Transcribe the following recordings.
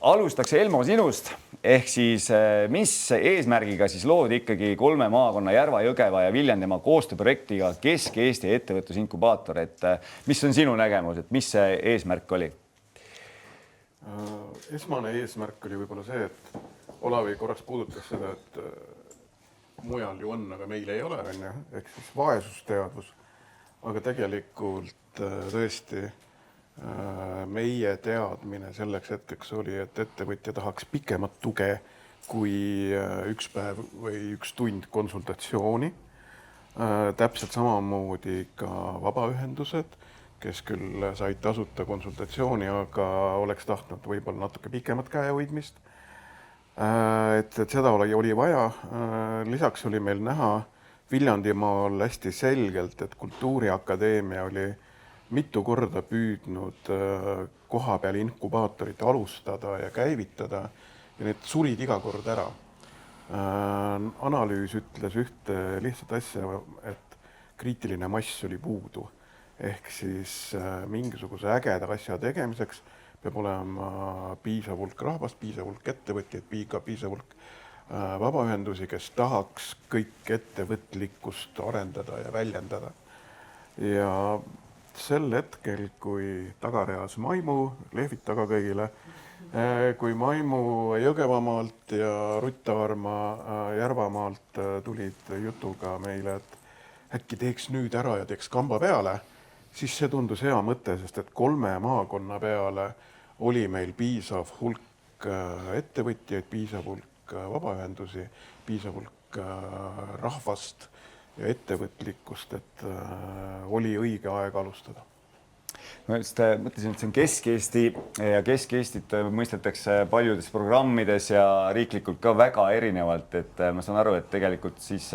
alustaks Elmo sinust, ehk siis mis eesmärgiga siis loodi ikkagi 3 maakonna Järva, Jõgeva ja Viljandimaa koostööprojektiga Kesk-Eesti ettevõtlusinkubaator, et mis on sinu nägemus, et mis see eesmärk oli? Esmane eesmärk oli võib-olla see, et Olavi korraks puudutas seda, et mujal ju on, aga meil ei ole, ehk siis vaesusteadvus, aga tegelikult tõesti meie teadmine selleks hetkeks oli, et ettevõtja tahaks pikemat tuge kui üks päev või üks tund konsultatsiooni. Täpselt samamoodi ka vabaühendused, kes küll said tasuta konsultatsiooni, aga oleks tahtnud võib-olla natuke pikemat käehoidmist. Et seda oli vaja. Lisaks oli meil näha Viljandimaal hästi selgelt, et Kultuuriakadeemia oli mitu korda püüdnud koha peal inkubaatorit alustada ja käivitada ja need sulid iga kord ära. Analüüs ütles ühte lihtsat asja, et kriitiline mass oli puudu. Ehk siis mingisuguse ägeda asja tegemiseks peab olema piisav hulk rahvast, piisav hulk ettevõtjaid, piisav hulk vabaühendusi, kes tahaks kõik ettevõtlikkust arendada ja väljendada. Ja sel hetkel, kui tagareas Maimu, lehvid taga kõigile, kui Maimu Jõgevamaalt ja Ruttaarma Järvamaalt tulid jutuga meile, et äkki teeks nüüd ära ja teeks kamba peale, siis see tundus hea mõte, sest et 3 maakonna peale oli meil piisav hulk ettevõtjaid, piisav hulk vabaühendusi, piisav hulk rahvast ja ettevõtlikkust, et oli õige aeg alustada. Ma just mõtlesin, et see on Kesk-Eesti ja Kesk-Eestit mõistetakse paljudes programmides ja riiklikult ka väga erinevalt, et ma saan aru, et tegelikult siis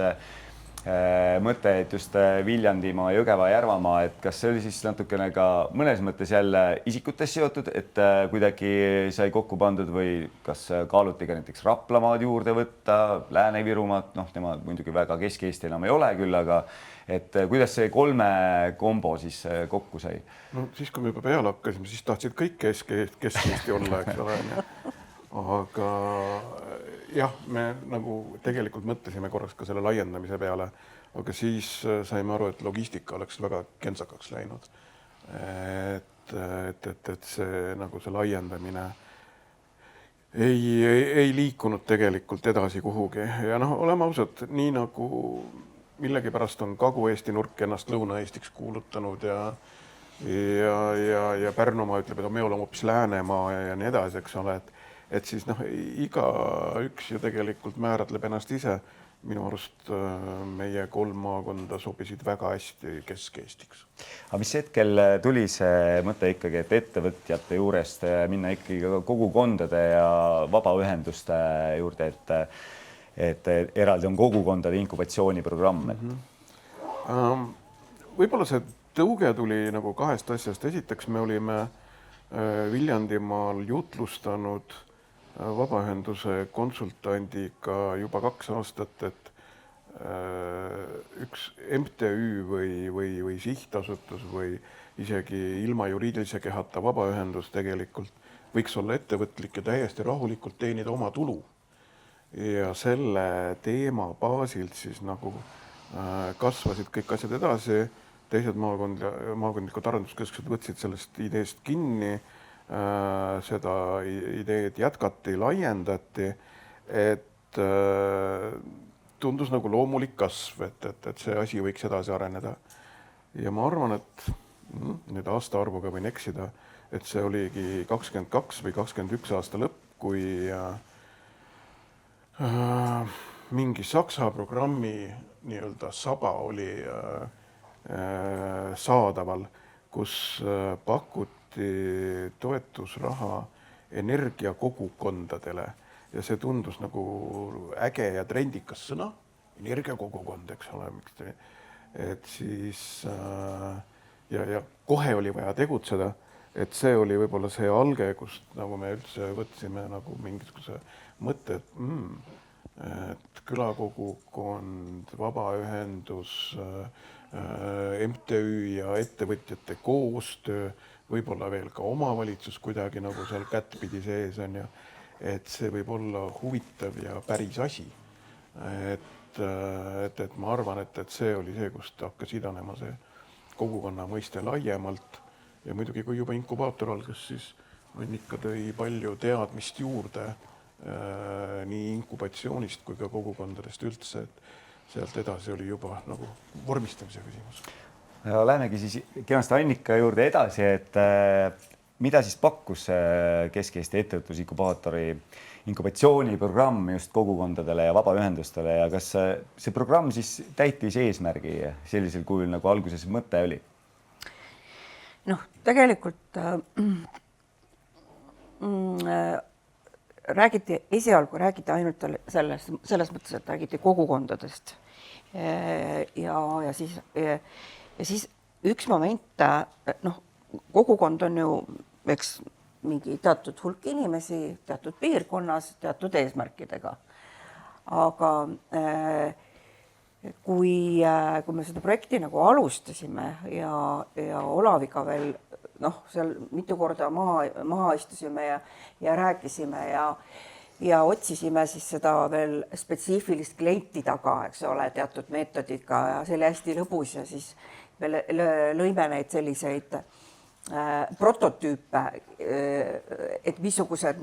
mõte, et just Viljandimaa, Jõgeva, Järvamaa, et kas see oli siis natukene ka mõnes mõttes jälle isikutes seotud, et kuidagi sai kokku pandud või kas kaaluti ka näiteks Raplamaad juurde võtta, Lääne-Virumaad, tema muidugi väga Kesk-Eesti enam ei ole küll, aga et kuidas see 3 kombo siis kokku sai? No siis, kui me juba peale hakkasime, siis tahtsid kõik Kesk-Eesti olla, eks ole. Aga jah, me nagu tegelikult mõtlesime korraks ka selle laiendamise peale, aga siis saime aru, et logistika oleks väga kentsakaks läinud. Et see, nagu see laiendamine ei liikunud tegelikult edasi kuhugi. Ja oleme ausad, nii nagu millegipärast on Kagu-Eesti nurk ennast Lõuna-Eestiks kuulutanud ja Pärnumaa ütleb, et me oleme hoopis Läänemaa ja nii edasi, eks ole, et siis iga üks ju tegelikult määratleb ennast ise. Minu arust meie 3 maakonda sobisid väga hästi Kesk-Eestiks. Aga mis hetkel tuli see mõte ikkagi, et ettevõtjate juurest minna ikkagi kogukondade ja vabaühenduste juurde, et eraldi on kogukondade inkubatsiooniprogramm? Võib-olla see tõuge tuli nagu 2 asjast. Esiteks me olime Viljandimaal jutlustanud vabaühenduse konsultandiga juba 2 aastat, et üks MTÜ või sihtasutus või isegi ilma juriidilise kehata vabaühendus tegelikult võiks olla ettevõtlik ja täiesti rahulikult teenida oma tulu. Ja selle teema baasilt siis nagu kasvasid kõik asjad edasi, teised maakondlikud arenduskeskused võtsid sellest ideest kinni, seda ideed jätkati, laiendati, et tundus nagu loomulik kasv, et see asi võiks edasi areneda. Ja ma arvan, et nüüd aastaarvuga võin eksida, et see oligi 22 või 21 aasta lõpp, kui mingi Saksa programmi nii-öelda saba oli saadaval, kus pakuti toetusraha energiakogukondadele ja see tundus nagu äge ja trendikas sõna, energiakogukond, eks ole, et siis ja kohe oli vaja tegutseda, et see oli võib-olla see alge, kust nagu me üldse võtsime nagu mingisuguse mõtte, et külakogukond, vabaühendus, MTÜ ja ettevõtjate koostöö võib-olla veel ka omavalitsus kuidagi nagu seal kättpidi sees on ja et see võib olla huvitav ja päris asi. Et ma arvan, et see oli see, kust hakkas idanema see kogukonna mõiste laiemalt ja muidugi, kui juba inkubaator algas, siis Annika tõi palju teadmist juurde nii inkubatsioonist kui ka kogukondadest üldse, et sealt edasi oli juba nagu vormistamise küsimus. Ja lähmegi siis kenasti Annika juurde edasi, et mida siis pakkus Kesk-Eesti ettevõtlusinkubaatori inkubatsiooniprogramm just kogukondadele ja vabaühendustele ja kas see programm siis täitis eesmärgi sellisel kujul, nagu alguses mõte oli? Noh, tegelikult esialgu räägiti ainult selles mõttes, et räägiti kogukondadest ja siis üks moment, kogukond on ju, eks mingi teatud hulk inimesi, teatud piirkonnas, teatud eesmärkidega. Aga kui me seda projekti nagu alustasime ja Olaviga veel seal mitu korda maha istusime ja rääkisime ja otsisime siis seda veel spetsiifilist klienti taga, eks ole, teatud meetodiga ja see oli hästi lõbus ja siis me lõime neid selliseid prototüüpe, et missugused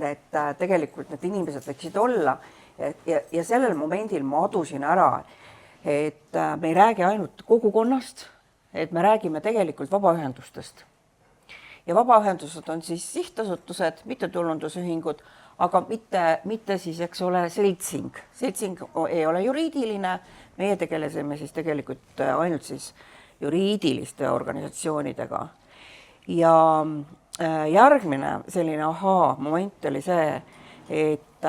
tegelikult need inimesed võiksid olla ja sellel momendil ma adusin ära, et me ei räägi ainult kogukonnast, et me räägime tegelikult vabaühendustest. Ja vabaühendused on siis sihtasutused, mittetulundusühingud, aga mitte siis, eks ole, seltsing. Seltsing ei ole juriidiline, meie tegelesime siis tegelikult ainult siis juriidiliste organisatsioonidega. Ja järgmine selline moment oli see, et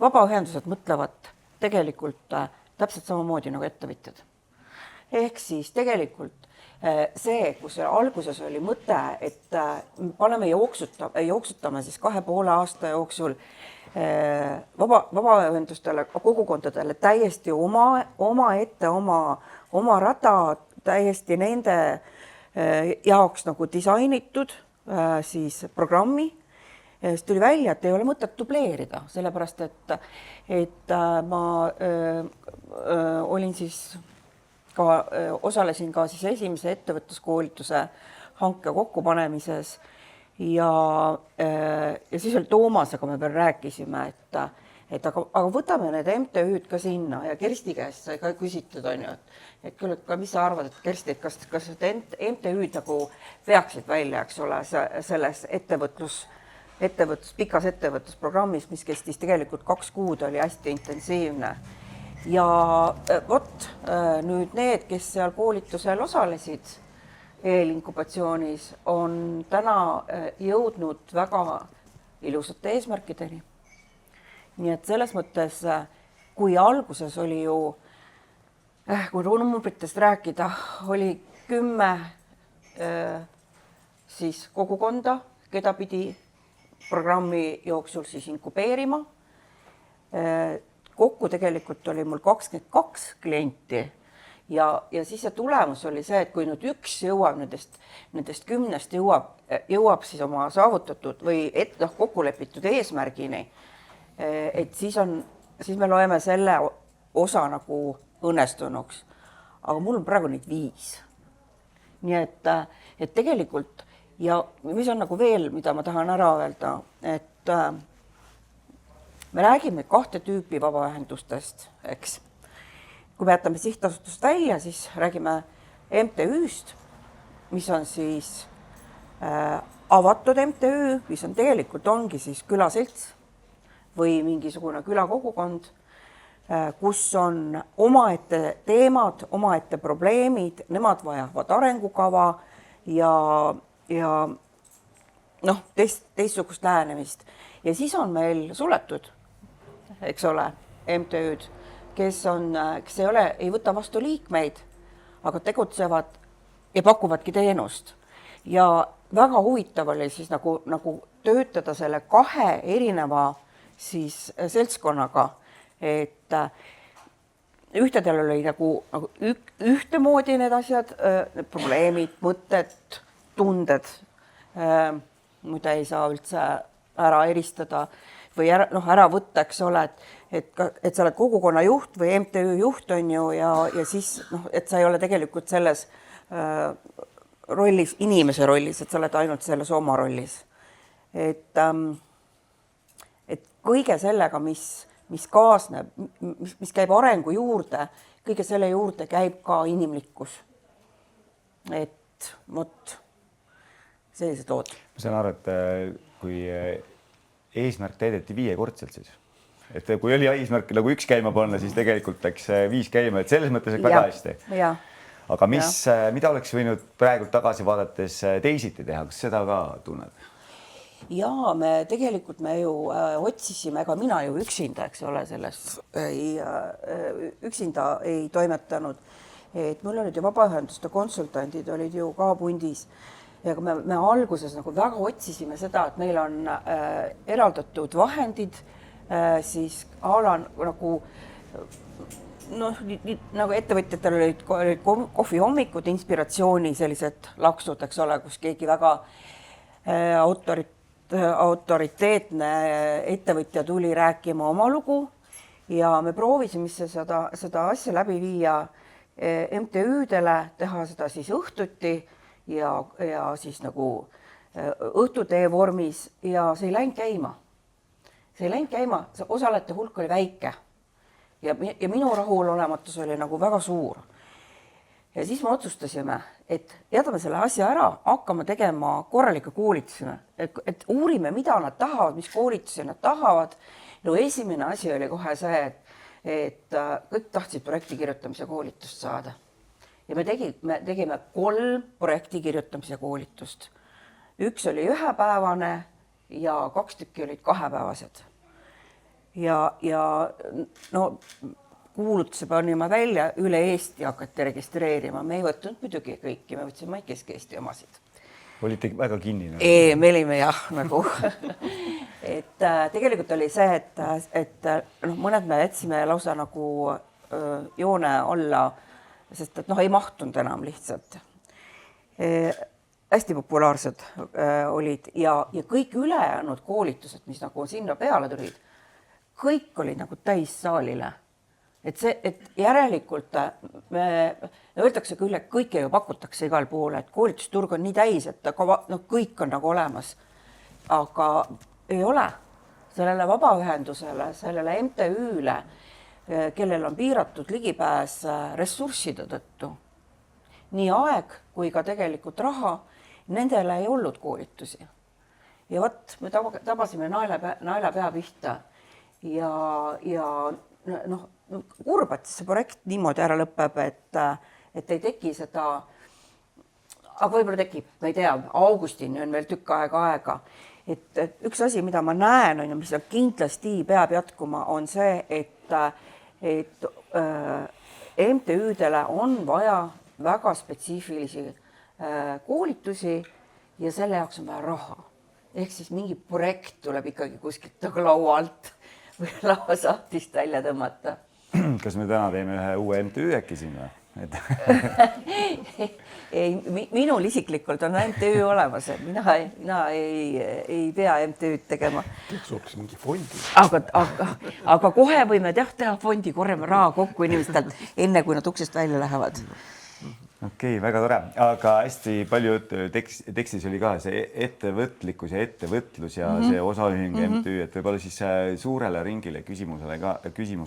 vabaühendused mõtlevad tegelikult täpselt samamoodi nagu ettevõtjad. Ehk siis tegelikult see, kus alguses oli mõte, et paneme jooksutame siis 2,5 aasta jooksul vabaühendustele, kogukondadele täiesti oma rada, täiesti nende jaoks nagu disainitud siis programmi. Siis tuli välja, et ei ole mõtet dubleerida, sellepärast, et ma olin siis osalesin ka siis esimese ettevõtluskoolituse hanke kokkupanemises ja siis oli Toomasega me veel rääkisime, et aga võtame need MTÜ-d ka sinna ja Kersti käest sai ka küsitud, on ju, et küll, mis sa arvad, et Kersti, et kas MTÜ-d nagu veaksid välja, eks ole, selles pikas ettevõtlusprogrammis, mis kestis tegelikult 2 kuud, oli hästi intensiivne. Ja nüüd need, kes seal koolitusel osalesid eelinkubatsioonis, on täna jõudnud väga ilusate eesmärkideni. Nii et selles mõttes, kui alguses oli ju, kui numbritest rääkida, oli 10 siis kogukonda, keda pidi programmi jooksul siis inkubeerima. Kokku tegelikult oli mul 22 klienti ja siis see tulemus oli see, et kui nüüd üks jõuab nendest 10 jõuab siis oma saavutatud või kokkulepitud eesmärgini, et siis me loeme selle osa nagu õnnestunuks. Aga mul on praegu neid 5. Nii et tegelikult ja mis on nagu veel, mida ma tahan ära öelda, et me räägime 2 tüüpi vabaühendustest, eks. Kui me jätame sihtasutust välja, siis räägime MTÜ-st, mis on siis avatud MTÜ, mis on tegelikult ongi siis külaselts või mingisugune külakogukond, kus on omaette teemad, omaette probleemid, nemad vajavad arengukava ja teistsugust lähenemist. Ja siis on meil suletud, eks ole, MTÜ-d, kes ei võta vastu liikmeid, aga tegutsevad ja pakuvadki teenust. Ja väga huvitav oli siis nagu töötada selle 2 erineva siis seltskonnaga, et ühtedel oli nagu ühtemoodi need asjad, need probleemid, mõtted, tunded, mida ei saa üldse ära eristada või ära võtta, eks ole, et sa oled kogukonna juht või MTÜ juht on ju ja siis et sa ei ole tegelikult selles rollis, inimese rollis, et sa oled ainult selles oma rollis. Et kõige sellega, mis kaasneb, mis käib arengu juurde, kõige selle juurde käib ka inimlikkus. Et vot sellised lood. Ma saan aru, et kui eesmärk täideti 5-kordselt siis. Et kui oli eesmärk nagu 1 käima panna, siis tegelikult läks 5 käima, et selles mõttes väga hästi. Aga mida oleks võinud praegu tagasi vaadates teisiti teha, kas seda ka tunned? Ja me ju otsisime, ega mina ju üksinda, eks ole, üksinda ei toimetanud. Et mul olid ju vabaühenduste konsultandid, olid ju ka pundis. Ja me alguses nagu väga otsisime seda, et meil on eraldatud vahendid, siis nagu ettevõtjatel olid kohvihommikud, inspiratsiooni sellised laksud, eks ole, kus keegi väga autoriteetne ettevõtja tuli rääkima oma lugu ja me proovisime seda asja läbi viia MTÜ-dele, teha seda siis õhtuti ja siis nagu õhtutee vormis ja see ei läinud käima. See osalejate hulk oli väike ja minu rahulolematus oli nagu väga suur. Ja siis me otsustasime, et jätame selle asja ära, hakkame tegema korralikke koolitusime, et uurime, mida nad tahavad, mis koolitusi nad tahavad. No esimene asi oli kohe see, et kõik tahtsid projekti kirjutamise koolitust saada. Ja me tegime 3 projekti kirjutamise koolitust. 1 oli 1-päevane ja 2 tükki olid 2-päevased. Ja kuulutuse panime välja, üle Eesti hakati registreerima. Me ei võtnud muidugi kõiki, me võtsime Kesk-Eesti omasid. Olite väga kinni? Me olime jah, nagu. Et tegelikult oli see, et mõned me jätsime lausa nagu joone alla, sest et ei mahtunud enam lihtsalt. Hästi populaarsed olid ja kõik ülejäänud koolitused, mis nagu sinna peale tulid, kõik olid nagu täis saalile. Et järelikult me öeldakse küll, et kõike ju pakutakse igal pool, et koolitusturg on nii täis, et kõik on nagu olemas. Aga ei ole sellele vabaühendusele, sellele MTÜ-le, kellel on piiratud ligipääs ressursside tõttu. Nii aeg kui ka tegelikult raha, nendele ei olnud koolitusi. Ja võt, me tabasime naela pea pihta ja kurb, et see projekt niimoodi ära lõpeb, et ei teki seda, aga võib-olla tekib, ma ei tea, augustini on veel tükk aega. Et üks asi, mida ma näen, mis kindlasti peab jätkuma, on see, et MTÜ-dele on vaja väga spetsiifilisi koolitusi ja selle jaoks on vaja raha. Ehk siis mingi projekt tuleb ikkagi kuskilt laua alt või lauasahtist välja tõmmata. Kas me täna teeme ühe uue MTÜ äkki siin või? Minul isiklikult on MTÜ olemas, et mina ei pea MTÜ-d tegema. Teeks mingi fondi. Aga kohe võime teha fondi, korjame raha kokku inimestelt enne, kui nad uksest välja lähevad. Okei, väga tore, aga hästi palju tekstis oli ka see ettevõtlikkus ja ettevõtlus ja see osaühing MTÜ, et võib-olla siis suurele ringile küsimus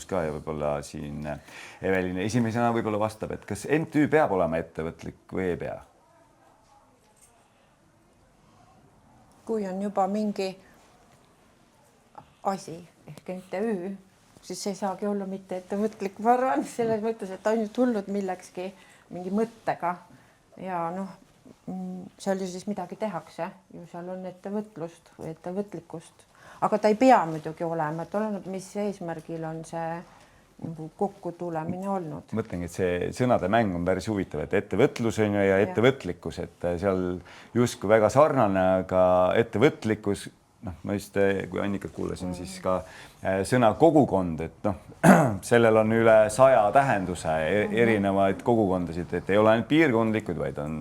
ka ja võib-olla siin Evelin esimesena võib-olla vastab, et kas MTÜ peab olema ettevõtlik või ei pea? Kui on juba mingi asi ehk MTÜ, siis ei saagi olla mitte ettevõtlik, ma arvan selles mõttes, et on ju tulnud millekski mingi mõttega ja seal ju siis midagi tehakse, ju seal on ettevõtlust või ettevõtlikkust, aga ta ei pea muidugi olema, et oleneb, mis eesmärgil on see kokku tulemine olnud. Mõtlengi, et see sõnade mäng on päris huvitav, et ettevõtlus on ja ettevõtlikkus, et seal justkui väga sarnane, aga ettevõtlikkus noh, ma just, kui Annikat kuulasin, siis ka sõna kogukond, et noh, sellel on üle 100 tähenduse erinevaid kogukondasid, et ei ole ainult piirkondlikud, vaid on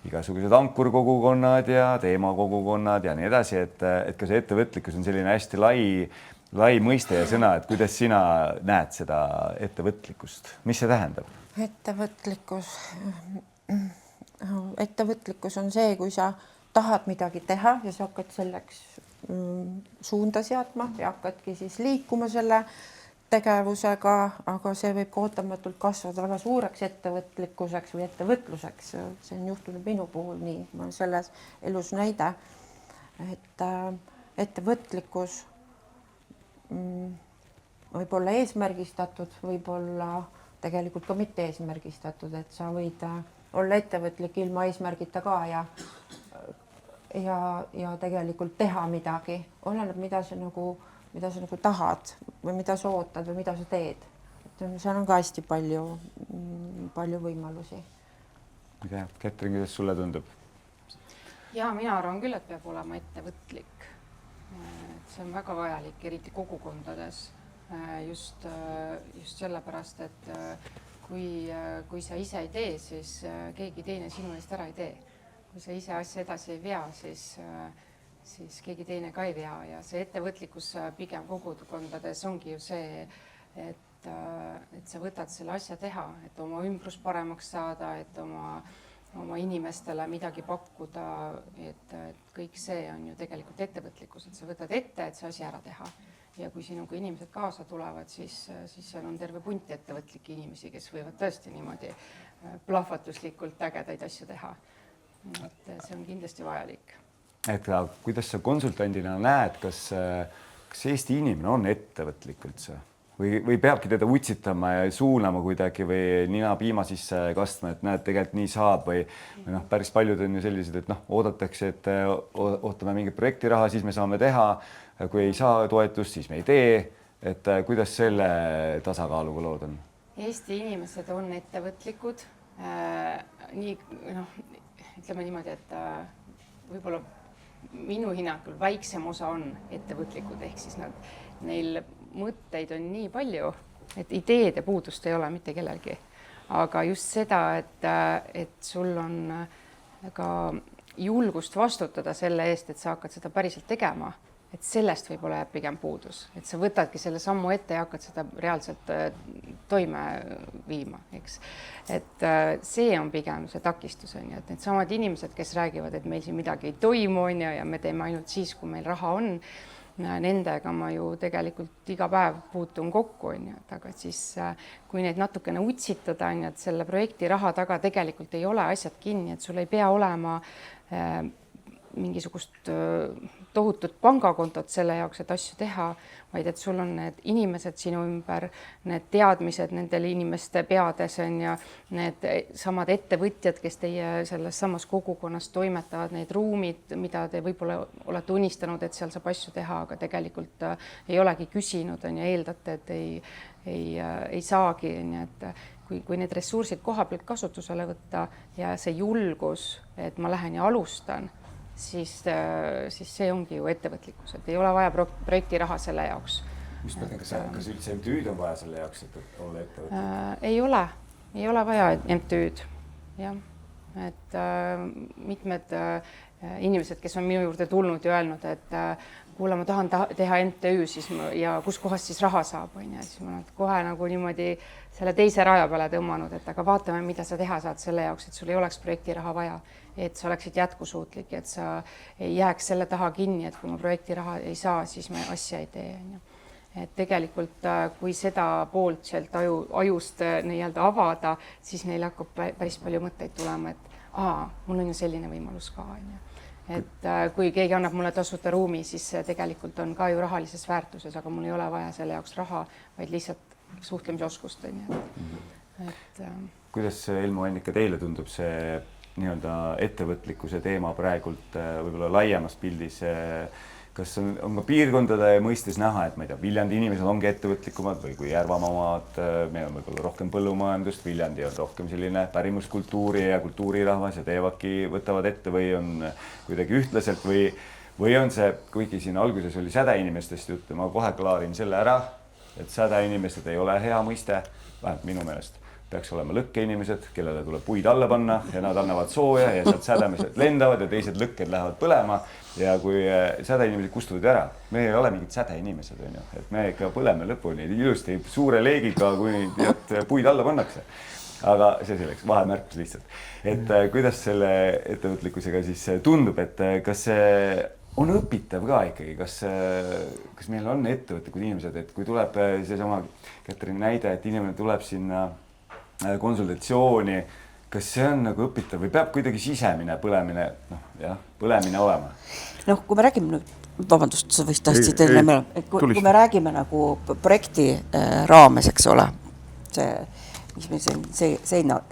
igasugused ankurkogukonnad ja teemakogukonnad ja nii edasi, et ka see ettevõtlikkus on selline hästi lai mõiste ja sõna, et kuidas sina näed seda ettevõtlikkust, mis see tähendab? Ettevõtlikkus on see, kui sa tahad midagi teha ja sa hakkad selleks suunda seadma ja hakkadki siis liikuma selle tegevusega, aga see võib ka ootamatult kasvada väga suureks ettevõtlikkuseks või ettevõtluseks. See on juhtunud minu puhul nii, ma olen selles elus näide, et ettevõtlikkus võib olla eesmärgistatud, võib olla tegelikult ka mitte eesmärgistatud, et sa võid olla ettevõtlik ilma eesmärgita ka ja tegelikult teha midagi, oleneb, mida sa nagu tahad või mida sa ootad või mida sa teed. Seal on ka hästi palju võimalusi. Kätrin, kuidas sulle tundub? Ja mina arvan küll, et peab olema ettevõtlik. See on väga vajalik, eriti kogukondades. Just sellepärast, et kui sa ise ei tee, siis keegi teine sinu eest ära ei tee. Kui sa ise asja edasi ei vea, siis keegi teine ka ei vea ja see ettevõtlikkus pigem kogukondades ongi ju see, et sa võtad selle asja teha, et oma ümbrus paremaks saada, et oma inimestele midagi pakkuda, et kõik see on ju tegelikult ettevõtlikkus, et sa võtad ette, et see asi ära teha. Ja kui sinuga inimesed kaasa tulevad, siis seal on terve punt ettevõtlikke inimesi, kes võivad tõesti niimoodi plahvatuslikult ägedaid asju teha. Et see on kindlasti vajalik. Et kuidas sa konsultandina näed, kas Eesti inimene on ettevõtlik üldse? Või peabki teda utsitama ja suunama kuidagi või nina piima sisse kastma, et näed, tegelikult nii saab või noh, päris paljud on ju sellised, et noh, oodatakse, et ootame mingit projektiraha, siis me saame teha. Kui ei saa toetust, siis me ei tee. Et kuidas selle tasakaaluga lood on? Eesti inimesed on ettevõtlikud. Ütleme niimoodi, et võib-olla minu hinnangul väiksem osa on ettevõtlikud, ehk siis neil mõtteid on nii palju, et ideede puudust ei ole mitte kellelgi. Aga just seda, et sul on ka julgust vastutada selle eest, et sa hakkad seda päriselt tegema, et sellest võib-olla jääb pigem puudus, et sa võtadki selle sammu ette ja hakkad seda reaalselt toime viima, eks. Et see on pigem see takistus, on ju, et need samad inimesed, kes räägivad, et meil siin midagi ei toimu, on ju, ja me teeme ainult siis, kui meil raha on, nendega ma ju tegelikult iga päev puutun kokku, on ju, aga siis kui neid natukene utsitada, on ju, et selle projekti raha taga tegelikult ei ole asjad kinni, et sul ei pea olema mingisugust tohutut pangakontot selle jaoks, et asju teha, vaid et sul on need inimesed sinu ümber, need teadmised nendel inimeste peades on ja need samad ettevõtjad, kes teie selles samas kogukonnas toimetavad, need ruumid, mida te võib-olla olete unistanud, et seal saab asju teha, aga tegelikult ei olegi küsinud on ja eeldate, et ei saagi, et kui need ressursid koha pealt kasutusele võtta ja see julgus, et ma lähen ja alustan, siis see ongi ju ettevõtlikkus, et ei ole vaja projekti raha selle jaoks. Kas üldse MTÜ-d on vaja selle jaoks, et olla ettevõtlik? Ei ole vaja MTÜ-d, jah. Et mitmed inimesed, kes on minu juurde tulnud ja öelnud, et kuule, ma tahan teha MTÜ siis ja kus kohast siis raha saab, on ja siis ma olen kohe nagu niimoodi selle teise raja peale tõmmanud, et aga vaatame, mida sa teha saad selle jaoks, et sul ei oleks projekti raha vaja, et sa oleksid jätkusuutlik, et sa ei jääks selle taha kinni, et kui ma projekti raha ei saa, siis me asja ei tee. Et tegelikult, kui seda poolt sealt ajust nii-öelda avada, siis neil hakkab päris palju mõtteid tulema, et mul on ju selline võimalus ka. Et kui keegi annab mulle tasuta ruumi, siis tegelikult on ka ju rahalises väärtuses, aga mul ei ole vaja selle jaoks raha, vaid lihtsalt suhtlemisoskust. Kuidas Elmo, Annika, teile tundub see nii-öelda ettevõtlikkuse teema praegult võib-olla laiemas pildis? Kas on ka piirkondade mõistes näha, et ma ei tea, Viljandi inimesed ongi ettevõtlikumad või kui Järvamaa omad, meil on võib-olla rohkem põllumajandust, Viljandi on rohkem selline pärimuskultuuri ja kultuurirahvas ja võtavad ette või on kuidagi ühtlaselt või on see, kuigi siin alguses oli sädeinimestest juttu, ma kohe klaarin selle ära, et sädeinimesed ei ole hea mõiste, vähemalt minu meelest peaks olema lõkkeinimesed, kellele tuleb puid alla panna ja nad annavad sooja ja sealt sädemised lendavad ja teised lõkked lähevad põlema ja kui sädeinimesed kustuvad ära, me ei ole mingid sädeinimesed, on ju, et me ikka põleme lõpuni ilusti suure leegiga, kui puid alla pannakse. Aga see selleks, vahemärkus lihtsalt. Et kuidas selle ettevõtlikkusega siis tundub, et kas see on õpitav ka ikkagi, kas meil on ettevõtlikud inimesed, et kui tuleb seesama Katrin näide, et inimene tuleb sinna konsultatsiooni, kas see on nagu õpitav või peab kuidagi sisemine põlemine, põlemine olema? Kui me räägime nüüd, vabandust, sa võist tahtsid enne, kui me räägime nagu projekti raames, eks ole, see, mis meil siin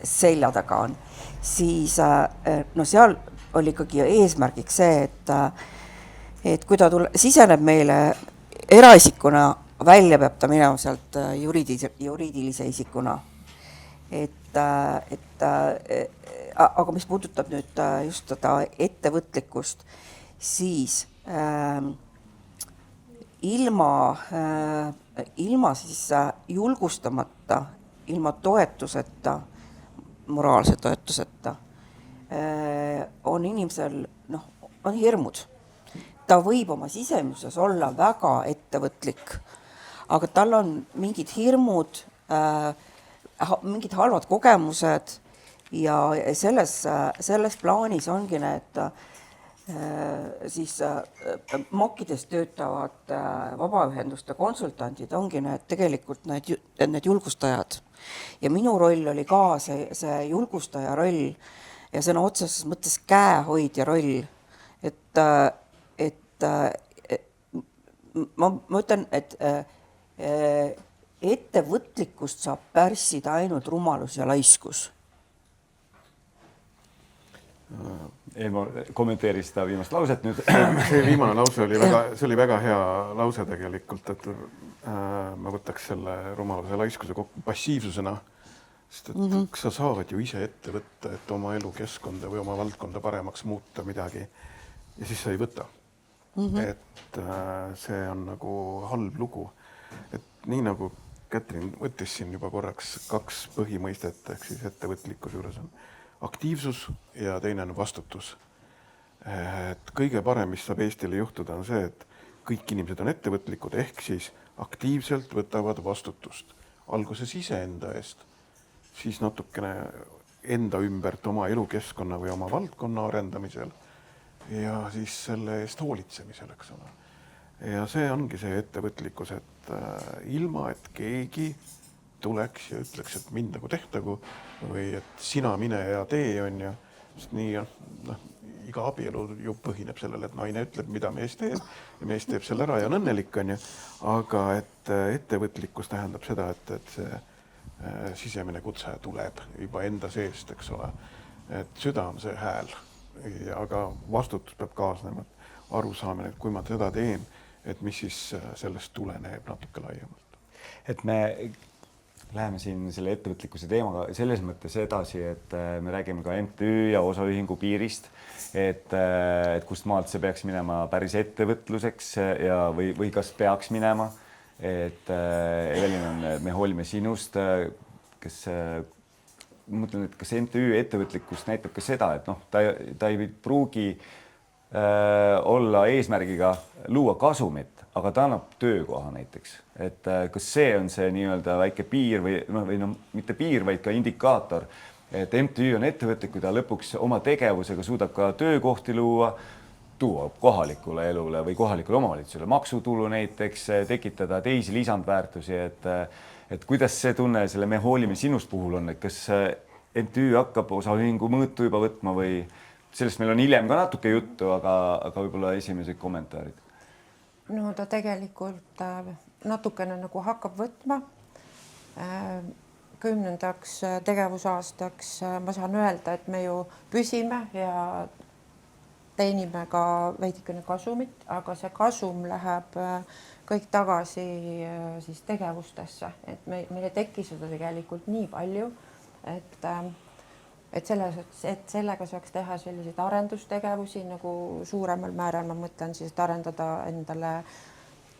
selja taga on, siis seal oli ikkagi eesmärgiks see, et kui ta siseneb meile eraisikuna, välja peab ta minema sealt juriidilise isikuna. Aga mis puudutab nüüd just seda ettevõtlikkust, siis ilma siis julgustamata, ilma toetuseta, moraalse toetuseta on inimesel, on hirmud. Ta võib oma sisemuses olla väga ettevõtlik, aga tal on mingid hirmud, mingid halvad kogemused ja selles plaanis ongi need siis MOK-ides töötavad vabaühenduste konsultandid ongi need tegelikult need julgustajad. Ja minu roll oli ka see julgustaja roll ja sõna otseses mõttes käehoidja roll. Ma ütlen, et ettevõtlikkust saab pärssida ainult rumalus ja laiskus. Eelma kommenteeris seda viimast lauset nüüd. See viimane lause oli väga hea lause tegelikult, et ma võtaks selle rumaluse ja laiskuse kokku passiivsusena, sest et kas sa saad ju ise ette võtta, et oma elukeskkonda või oma valdkonda paremaks muuta midagi ja siis sa ei võta. Et see on nagu halb lugu. Et nii nagu Katrin võttis siin juba korraks 2 põhimõistet, ehk siis ettevõtlikkuse juures on aktiivsus ja teine on vastutus. Et kõige parem, mis saab Eestile juhtuda, on see, et kõik inimesed on ettevõtlikud, ehk siis aktiivselt võtavad vastutust. Alguses iseenda eest, siis natukene enda ümbert oma elukeskkonna või oma valdkonna arendamisel ja siis selle eest hoolitsemisel, eks ole. Ja see ongi see ettevõtlikkus, et ilma, et keegi tuleks ja ütleks, et mind nagu tehtagu või et sina mine ja tee on ju. Nii, iga abielu ju põhineb sellele, et naine ütleb, mida mees teeb ja mees teeb selle ära ja on õnnelik on ju. Aga et ettevõtlikkus tähendab seda, et see sisemine kutse tuleb juba enda seest, eks ole. Et süda on see hääl, aga vastutus peab kaasnema arusaamine, et kui ma seda teen, et mis siis sellest tuleneb natuke laiemalt. Et me läheme siin selle ettevõtlikkuse teemaga selles mõttes edasi, et me räägime ka MTÜ ja osaühingu piirist, et kust maalt see peaks minema päris ettevõtluseks ja või kas peaks minema. Et Evelin, me hoolime sinust, mõtlen, et kas MTÜ ettevõtlikkust näitab ka seda, et ta ei pruugi olla eesmärgiga luua kasumit, aga ta annab töökoha näiteks. Et kas see on see nii-öelda väike piir või mitte piir, vaid ka indikaator, et MTÜ on ettevõtlik, kui ta lõpuks oma tegevusega suudab ka töökohti luua, tuua kohalikule elule või kohalikule omavalitsusele maksutulu näiteks, tekitada teisi lisandväärtusi, et kuidas see tunne selle Me hoolime sinust puhul on, et kas MTÜ hakkab osaühingu mõõtu juba võtma või sellest meil on hiljem ka natuke juttu, aga võib-olla esimesed kommentaarid. No ta tegelikult natukene nagu hakkab võtma. 10. tegevusaastaks ma saan öelda, et me ju püsime ja teenime ka veidikene kasumit, aga see kasum läheb kõik tagasi siis tegevustesse, et meil ei teki seda tegelikult nii palju, et et sellega saaks teha selliseid arendustegevusi nagu suuremal määral, ma mõtlen siis, et arendada endale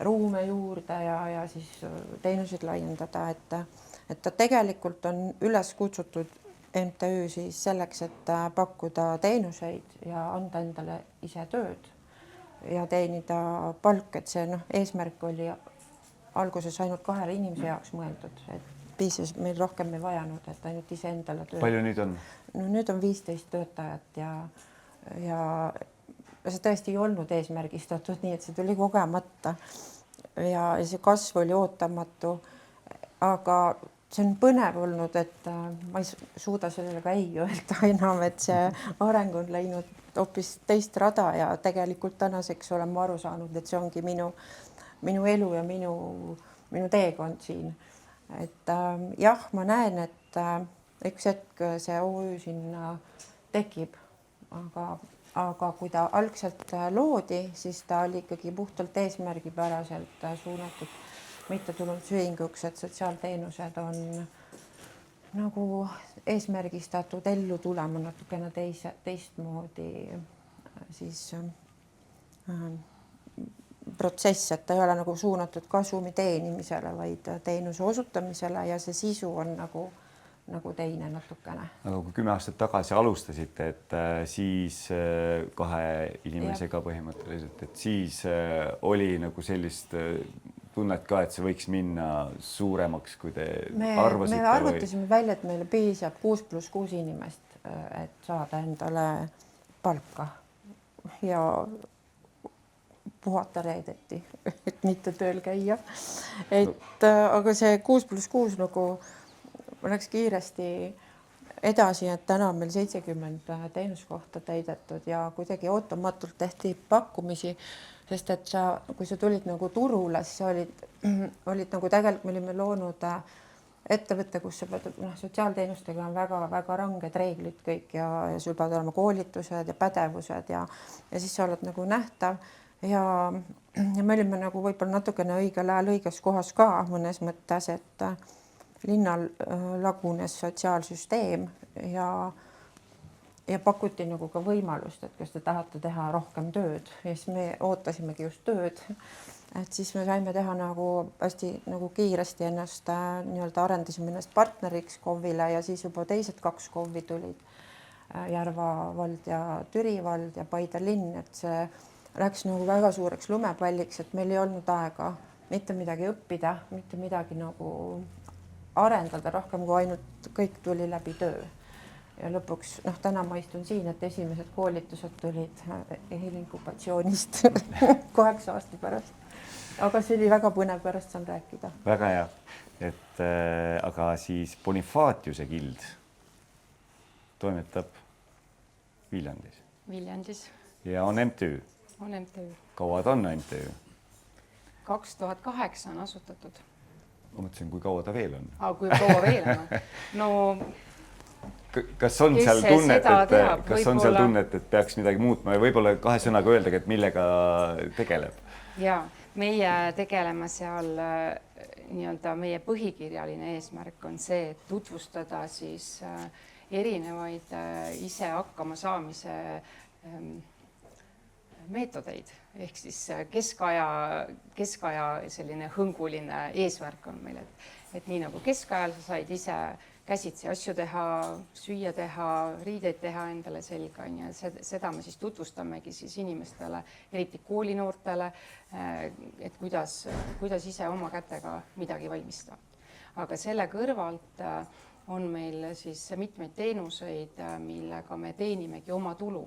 ruume juurde ja siis teenuseid laiendada, et ta tegelikult on üles kutsutud MTÜ siis selleks, et pakkuda teenuseid ja anda endale ise tööd ja teenida palk, et see eesmärk oli alguses ainult 2 inimese jaoks mõeldud, et piisas, meil rohkem ei vajanud, et ainult iseendale tööd. Palju nüüd on? No nüüd on 15 töötajat ja see tõesti ei olnud eesmärgistatud, nii et see tuli kogemata ja see kasv oli ootamatu, aga see on põnev olnud, et ma ei suuda sellele ka ei öelda enam, et see areng on läinud hoopis teist rada ja tegelikult tänaseks olen ma aru saanud, et see ongi minu elu ja minu teekond siin. Et jah, ma näen, et üks hetk see OÜ sinna tekib, aga kui ta algselt loodi, siis ta oli ikkagi puhtalt eesmärgipäraselt suunatud mittetulundusühinguks, et sotsiaalteenused on nagu eesmärgistatud ellu tulema natukene teistmoodi siis protsess, et ta ei ole nagu suunatud kasumi teenimisele, vaid teenuse osutamisele ja see sisu on nagu teine natukene. Aga kui 10 aastat tagasi alustasite, et siis 2 inimesega põhimõtteliselt, et siis oli nagu sellist tunnet ka, et see võiks minna suuremaks, kui te arvasite? Me arvutasime välja, et meile piisab 6 + 6 inimest, et saada endale palka ja puhata reedeti, et mitte tööl käia. Aga see 6 + 6 nagu läks kiiresti edasi, et täna on meil 70 teenuskohta täidetud ja kuidagi ootamatult tehti pakkumisi, sest et kui sa tulid nagu turule, siis olid nagu tegelikult me olime loonud ettevõtte, kus sa pead, sotsiaalteenustega on väga ranged reeglid kõik ja sul peavad olema koolitused ja pädevused ja siis sa oled nagu nähtav ja me olime nagu võib-olla natukene õigel ajal õiges kohas ka mõnes mõttes, et linnal lagunes sotsiaalsüsteem ja pakuti nagu ka võimalust, et kas te tahate teha rohkem tööd ja siis me ootasimegi just tööd, et siis me saime teha nagu hästi nagu kiiresti ennast nii-öelda arendasime ennast partneriks KOV-ile ja siis juba teised 2 KOV-i tulid, Järva vald ja Türi vald ja Paide linn, et see läks nagu väga suureks lumepalliks, et meil ei olnud aega mitte midagi õppida, mitte midagi nagu arendada rohkem kui ainult kõik tuli läbi töö. Ja lõpuks, täna ma istun siin, et esimesed koolitused tulid eelinkubatsioonist 8 aasta pärast. Aga see oli väga põnev, pärast saan rääkida. Väga hea. Et aga siis Bonifatiuse gild toimetab Viljandis. Viljandis. Ja on MTÜ. On MTÜ. Kaua ta on MTÜ? 2008 on asutatud. Ma mõtlesin, kui kaua ta veel on. Kui kaua veel on? No kas on seal tunnet, et peaks midagi muutma ja võib-olla 2 sõnaga öeldagi, et millega tegeleb? Ja meie tegeleme seal nii-öelda meie põhikirjaline eesmärk on see, et tutvustada siis erinevaid ise hakkama saamise meetodeid ehk siis keskaja selline hõnguline eesmärk on meil, et nii nagu keskajal sa said ise käsitsi asju teha, süüa teha, riideid teha endale selga, ja seda me siis tutvustamegi siis inimestele, eriti koolinoortele, et kuidas ise oma kätega midagi valmistada. Aga selle kõrvalt on meil siis mitmeid teenuseid, millega me teenimegi oma tulu.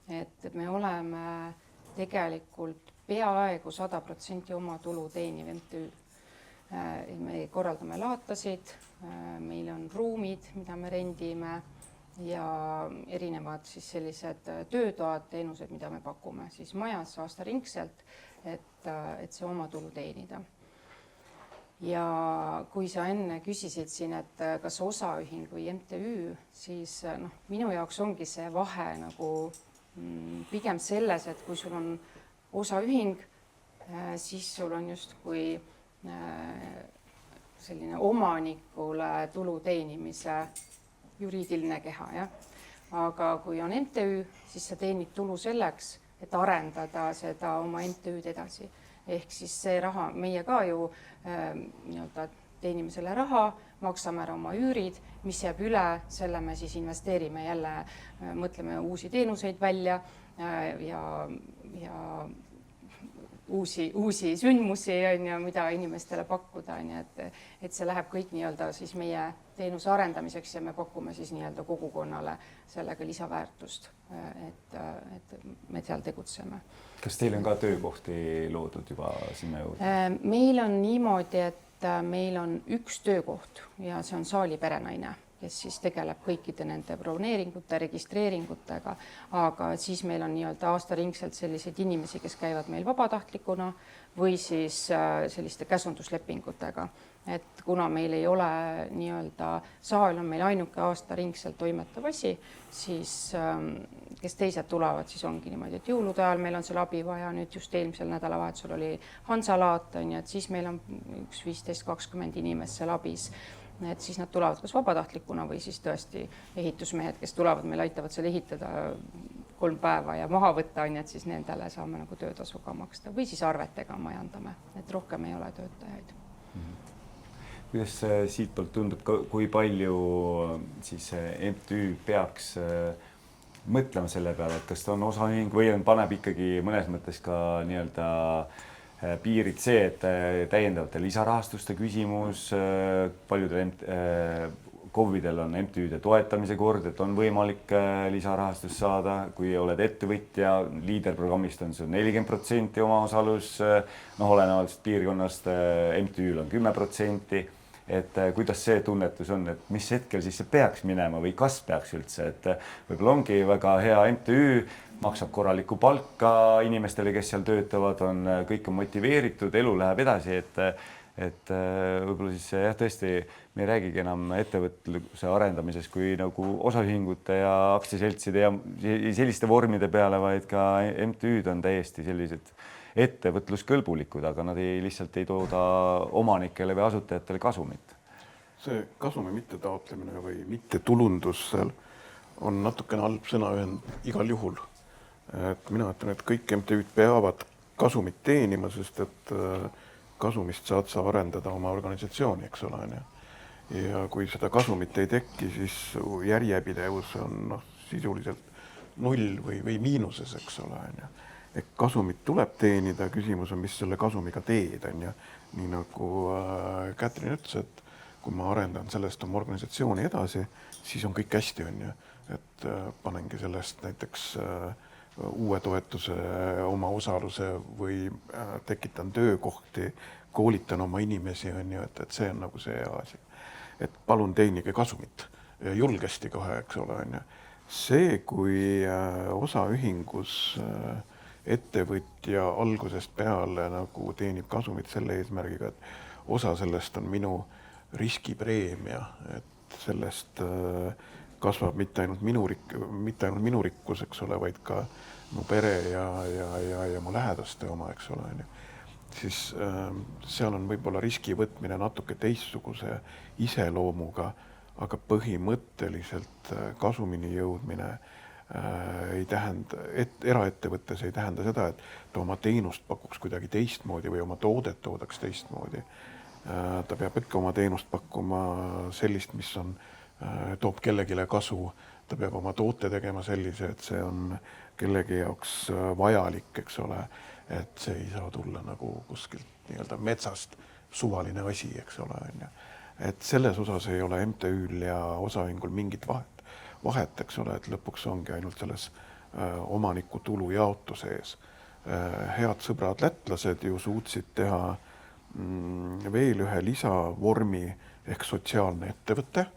Et me oleme tegelikult peaaegu 100% oma tulu teeniv MTÜ. Me korraldame laatasid, meil on ruumid, mida me rendime ja erinevad siis sellised töötoad, teenused, mida me pakume siis majas aastaringselt, et see oma tulu teenida. Ja kui sa enne küsisid siin, et kas osaühing või MTÜ, siis minu jaoks ongi see vahe nagu pigem selles, et kui sul on osaühing, siis sul on justkui selline omanikule tulu teenimise juriidiline keha, jah. Aga kui on MTÜ, siis sa teenid tulu selleks, et arendada seda oma MTÜ-d edasi. Ehk siis see raha, meie ka ju nii-öelda teenime selle raha, maksame ära oma üürid, mis jääb üle, selle me siis investeerime jälle, mõtleme uusi teenuseid välja ja uusi sündmusi, mida inimestele pakkuda, et see läheb kõik nii-öelda siis meie teenuse arendamiseks ja me pakume siis nii-öelda kogukonnale sellega lisaväärtust, et me seal tegutseme. Kas teil on ka töökohti loodud juba sinna juurde? Meil on niimoodi, et meil on üks töökoht ja see on Saali perenaine, kes siis tegeleb kõikide nende broneeringute, registreeringutega, aga siis meil on nii-öelda aastaringselt selliseid inimesi, kes käivad meil vabatahtlikuna või siis selliste käsunduslepingutega. Et kuna meil ei ole nii-öelda, saal on meil ainuke aastaringselt toimetav asi, siis kes teised tulevad, siis ongi niimoodi, et jõulude ajal meil on seal abi vaja, nüüd just eelmisel nädalavahetusel oli Hansalaat, et siis meil on üks 15-20 inimest seal abis. Et siis nad tulevad kas vabatahtlikuna või siis tõesti ehitusmehed, kes tulevad, meil aitavad seal ehitada 3 päeva ja maha võtta, et siis nendele saame nagu töötasuga maksta või siis arvetega majandame, et rohkem ei ole töötajaid. Kuidas siit poolt tundub, kui palju siis MTÜ peaks mõtlema selle peale, et kas ta on osaühing või paneb ikkagi mõnes mõttes ka nii-öelda piirid see, et täiendavate lisarahastuste küsimus, paljudel KOV-idel on MTÜ-de toetamise kord, et on võimalik lisarahastust saada, kui oled ettevõtja, liiderprogrammist on sul 40% omaosalus, olenevalt piirkonnast MTÜ-l on 10%, et kuidas see tunnetus on, et mis hetkel siis see peaks minema või kas peaks üldse, et võib-olla ongi väga hea MTÜ, maksab korralikku palka inimestele, kes seal töötavad, kõik on motiveeritud, elu läheb edasi, et võib-olla siis jah, tõesti me ei räägigi enam ettevõtluse arendamisest kui nagu osaühingute ja aktsiaseltside ja selliste vormide peale, vaid ka MTÜ-d on täiesti sellised ettevõtluskõlbulikud, aga nad lihtsalt ei tooda omanikele või asutajatele kasumit. See kasumi mitte taotlemine või mitte tulundus seal on natukene halb sõnaühend igal juhul. Et mina ütlen, et kõik MTÜ-d peavad kasumit teenima, sest et kasumist saad sa arendada oma organisatsiooni, eks ole. Ja kui seda kasumit ei tekki, siis järjepidevus on sisuliselt 0 või miinuses, eks ole. Et kasumit tuleb teenida, küsimus on, mis selle kasumiga teed. Nii nagu Katrin ütles, et kui ma arendan sellest oma organisatsiooni edasi, siis on kõik hästi. Et panengi sellest näiteks uue toetuse oma osaluse või tekitan töökohti, koolitan oma inimesi, et see on nagu see asi. Et palun teenige kasumit julgesti kohe, eks ole. See, kui osaühingus ettevõtja algusest peale nagu teenib kasumit selle eesmärgiga, et osa sellest on minu riskipreemia, et sellest kasvab mitte ainult minu rikkus, eks ole, vaid ka mu pere ja mu lähedaste oma, eks ole. Siis seal on võib-olla riski võtmine natuke teistsuguse iseloomuga, aga põhimõtteliselt kasumini jõudmine ei tähenda, eraettevõttes ei tähenda seda, et ta oma teenust pakuks kuidagi teistmoodi või oma toodet toodaks teistmoodi. Ta peab ikka oma teenust pakkuma sellist, mis toob kellegile kasu. Ta peab oma toote tegema sellise, et see on kellegi jaoks vajalik, eks ole, et see ei saa tulla nagu kuskilt nii-öelda metsast suvaline asi, eks ole. Et selles osas ei ole MTÜ-l ja osaühingul mingit vahet, eks ole, et lõpuks ongi ainult selles omaniku tulu jaotuse ees. Head sõbrad lätlased ju suutsid teha veel ühe lisavormi ehk sotsiaalne ettevõte,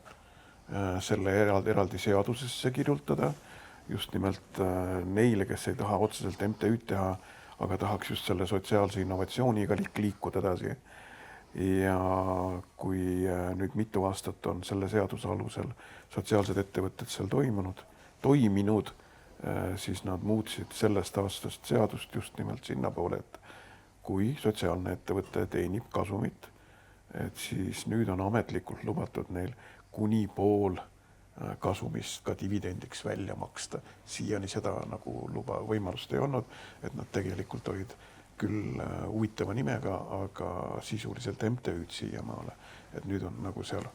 selle eraldi seadusesse kirjutada, just nimelt neile, kes ei taha otseselt MTÜ-d teha, aga tahaks just selle sotsiaalse innovatsiooniga liikuda edasi. Ja kui nüüd mitu aastat on selle seaduse alusel sotsiaalsed ettevõtted seal toiminud, siis nad muutsid sellest aastast seadust just nimelt sinna poole, et kui sotsiaalne ettevõte teenib kasumit, et siis nüüd on ametlikult lubatud neil kuni pool kasumist ka dividendiks välja maksta. Siiani seda nagu võimalust ei olnud, et nad tegelikult olid küll huvitava nimega, aga sisuliselt MTÜ-d siiamaale. Et nüüd on nagu seal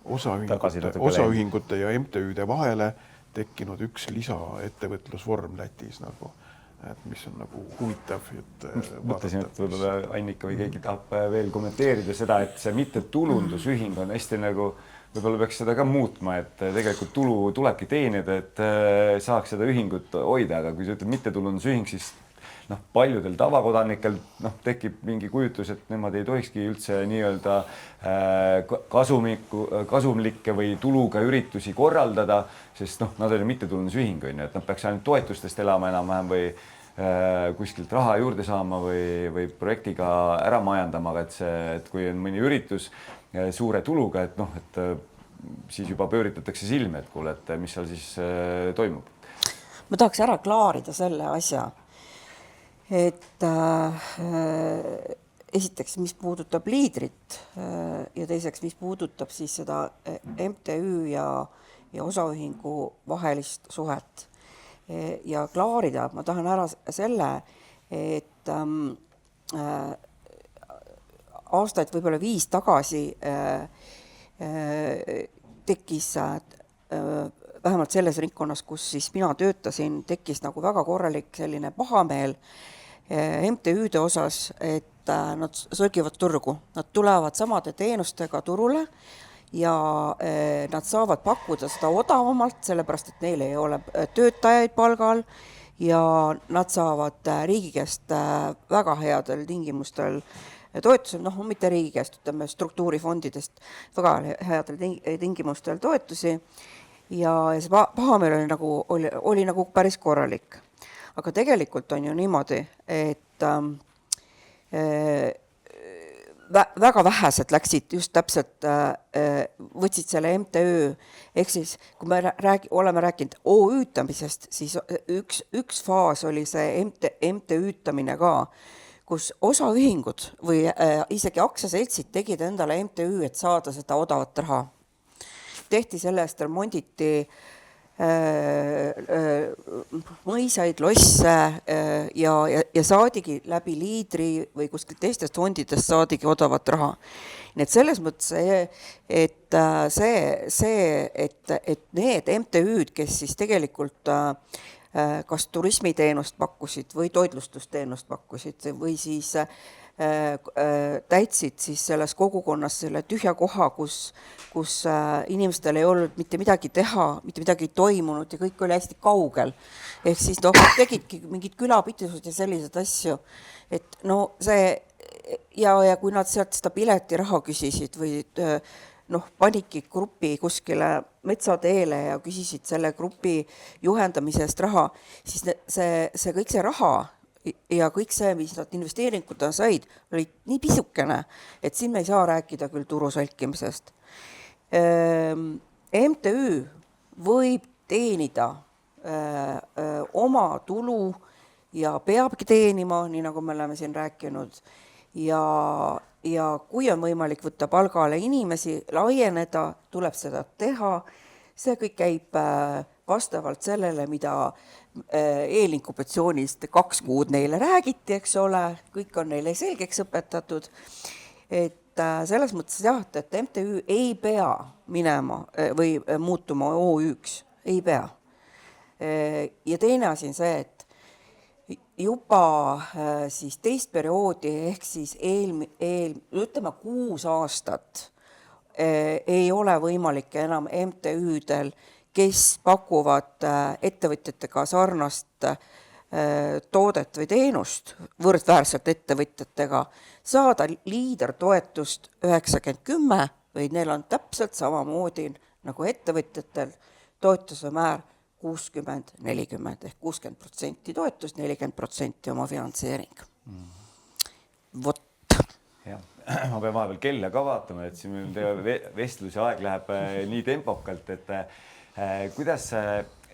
osaühingute ja MTÜ-de vahele tekkinud üks lisaettevõtlusvorm Lätis nagu, et mis on nagu huvitav. Mõtlesin, et võib-olla Annika või keegi tahab veel kommenteerida seda, et see mittetulundusühing on hästi nagu, võib-olla peaks seda ka muutma, et tegelikult tulu tulebki teenida, et saaks seda ühingut hoida, aga kui sa ütled mittetulundusühing, siis paljudel tavakodanikel tekib mingi kujutlus, et nemad ei tohikski üldse nii-öelda kasumlikke või tuluga üritusi korraldada, sest nad on ju mittetulundusühing, et nad peaks ainult toetustest elama enam-vähem või kuskilt raha juurde saama või projektiga ära majandama, aga et kui on mõni üritus suure tuluga, et siis juba pööritatakse silme, et kuule, et mis seal siis toimub. Ma tahaks ära klaarida selle asja, et esiteks, mis puudutab liidrit ja teiseks, mis puudutab siis seda MTÜ ja osaühingu vahelist suhet. Ja klaarida, ma tahan ära selle, et aastaid võib-olla 5 tagasi tekkis vähemalt selles ringkonnas, kus siis mina töötasin, tekkis nagu väga korralik selline pahameel MTÜ-de osas, et nad sõlgivad turgu. Nad tulevad samade teenustega turule ja nad saavad pakkuda seda odavamalt, sellepärast, et neil ei ole töötajaid palgal ja nad saavad riigi käest väga headel tingimustel toetusel, mitte riigi käest, ütleme struktuurifondidest väga headel tingimustel toetusi ja see pahameel oli nagu päris korralik. Aga tegelikult on ju niimoodi, et väga vähesed läksid just täpselt, võtsid selle MTÜ, ehk siis kui me oleme rääkinud OÜ-tamisest, siis üks faas oli see MTÜ-tamine ka, kus osaühingud või isegi aktsiaseltsid tegid endale MTÜ, et saada seda odavat raha. Tehti selle eest remonditi mõisaid, losse ja saadigi läbi liidri või kuskilt teistest fondidest saadigi odavat raha. Nii et selles mõttes, et need MTÜ-d, kes siis tegelikult kas turismiteenust pakkusid või toitlustusteenust pakkusid või siis täitsid siis selles kogukonnas selle tühja koha, kus inimestel ei olnud mitte midagi teha, mitte midagi ei toimunud ja kõik oli hästi kaugel. Ehk siis tegidki mingid külapitused ja sellised asju. Et see ja kui nad sealt seda piletiraha küsisid või panidki grupi kuskile metsateele ja küsisid selle grupi juhendamisest raha, siis see kõik see raha ja kõik see, mis nad investeeringutena said, oli nii pisukene, et siin me ei saa rääkida küll turu sõlkimisest. MTÜ võib teenida oma tulu ja peabki teenima, nii nagu me oleme siin rääkinud, ja kui on võimalik võtta palgale inimesi, laieneda, tuleb seda teha. See kõik käib vastavalt sellele, mida eelinkubatsioonist 2 kuud neile räägiti, eks ole, kõik on neile selgeks õpetatud. Et selles mõttes jah, et MTÜ ei pea minema või muutuma OÜ-ks, ei pea. Ja teine asi on see, et juba siis teist perioodi ehk siis ütleme 6 aastat ei ole võimalik enam MTÜ-del, kes pakuvad ettevõtjatega sarnast toodet või teenust võrdväärselt ettevõtjatega, saada liidertoetust 90-10 või neil on täpselt samamoodi nagu ettevõtjatel toetuse määr 60-40 ehk 60% toetust, 40% oma finantseering. Vot. Ja, ma pean vahepeal kella ka vaatama, et siin meil vestluse aeg läheb nii tempokalt, et kuidas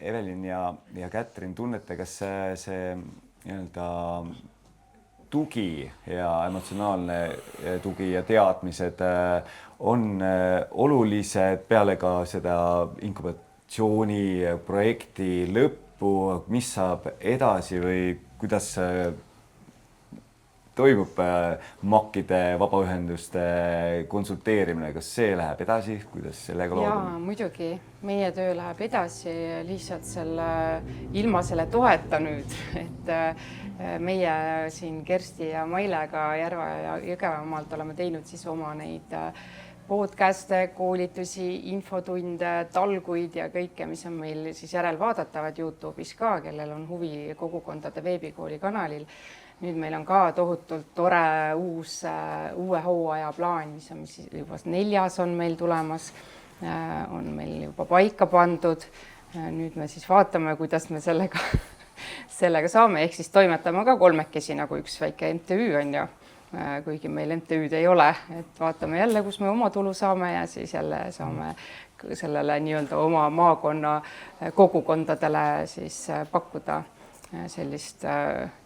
Evelin ja Kätrin tunnete, kas see nii-öelda tugi ja emotsionaalne tugi ja teadmised on olulised peale ka seda inkubatsiooniprojekti lõppu, mis saab edasi või kuidas toimub MAK-ide vabaühenduste konsulteerimine, kas see läheb edasi, kuidas sellega lood on? Jaa, muidugi. Meie töö läheb edasi lihtsalt ilma selle toeta nüüd, et meie siin Kersti ja Mailega Järva ja Jõgevamaalt oleme teinud siis oma neid podcast'e, koolitusi, infotunde, talguid ja kõike, mis on meil siis järelvaadatavad YouTube'is ka, kellel on huvi kogukondade veebikooli kanalil. Nüüd meil on ka tohutult tore uue hooaja plaan, mis on juba 4. on meil tulemas, on meil juba paika pandud. Nüüd me siis vaatame, kuidas me sellega saame, ehk siis toimetame ka 3 nagu üks väike MTÜ on ju, kuigi meil MTÜ-d ei ole, et vaatame jälle, kus me oma tulu saame ja siis jälle saame sellele nii-öelda oma maakonna kogukondadele siis pakkuda sellist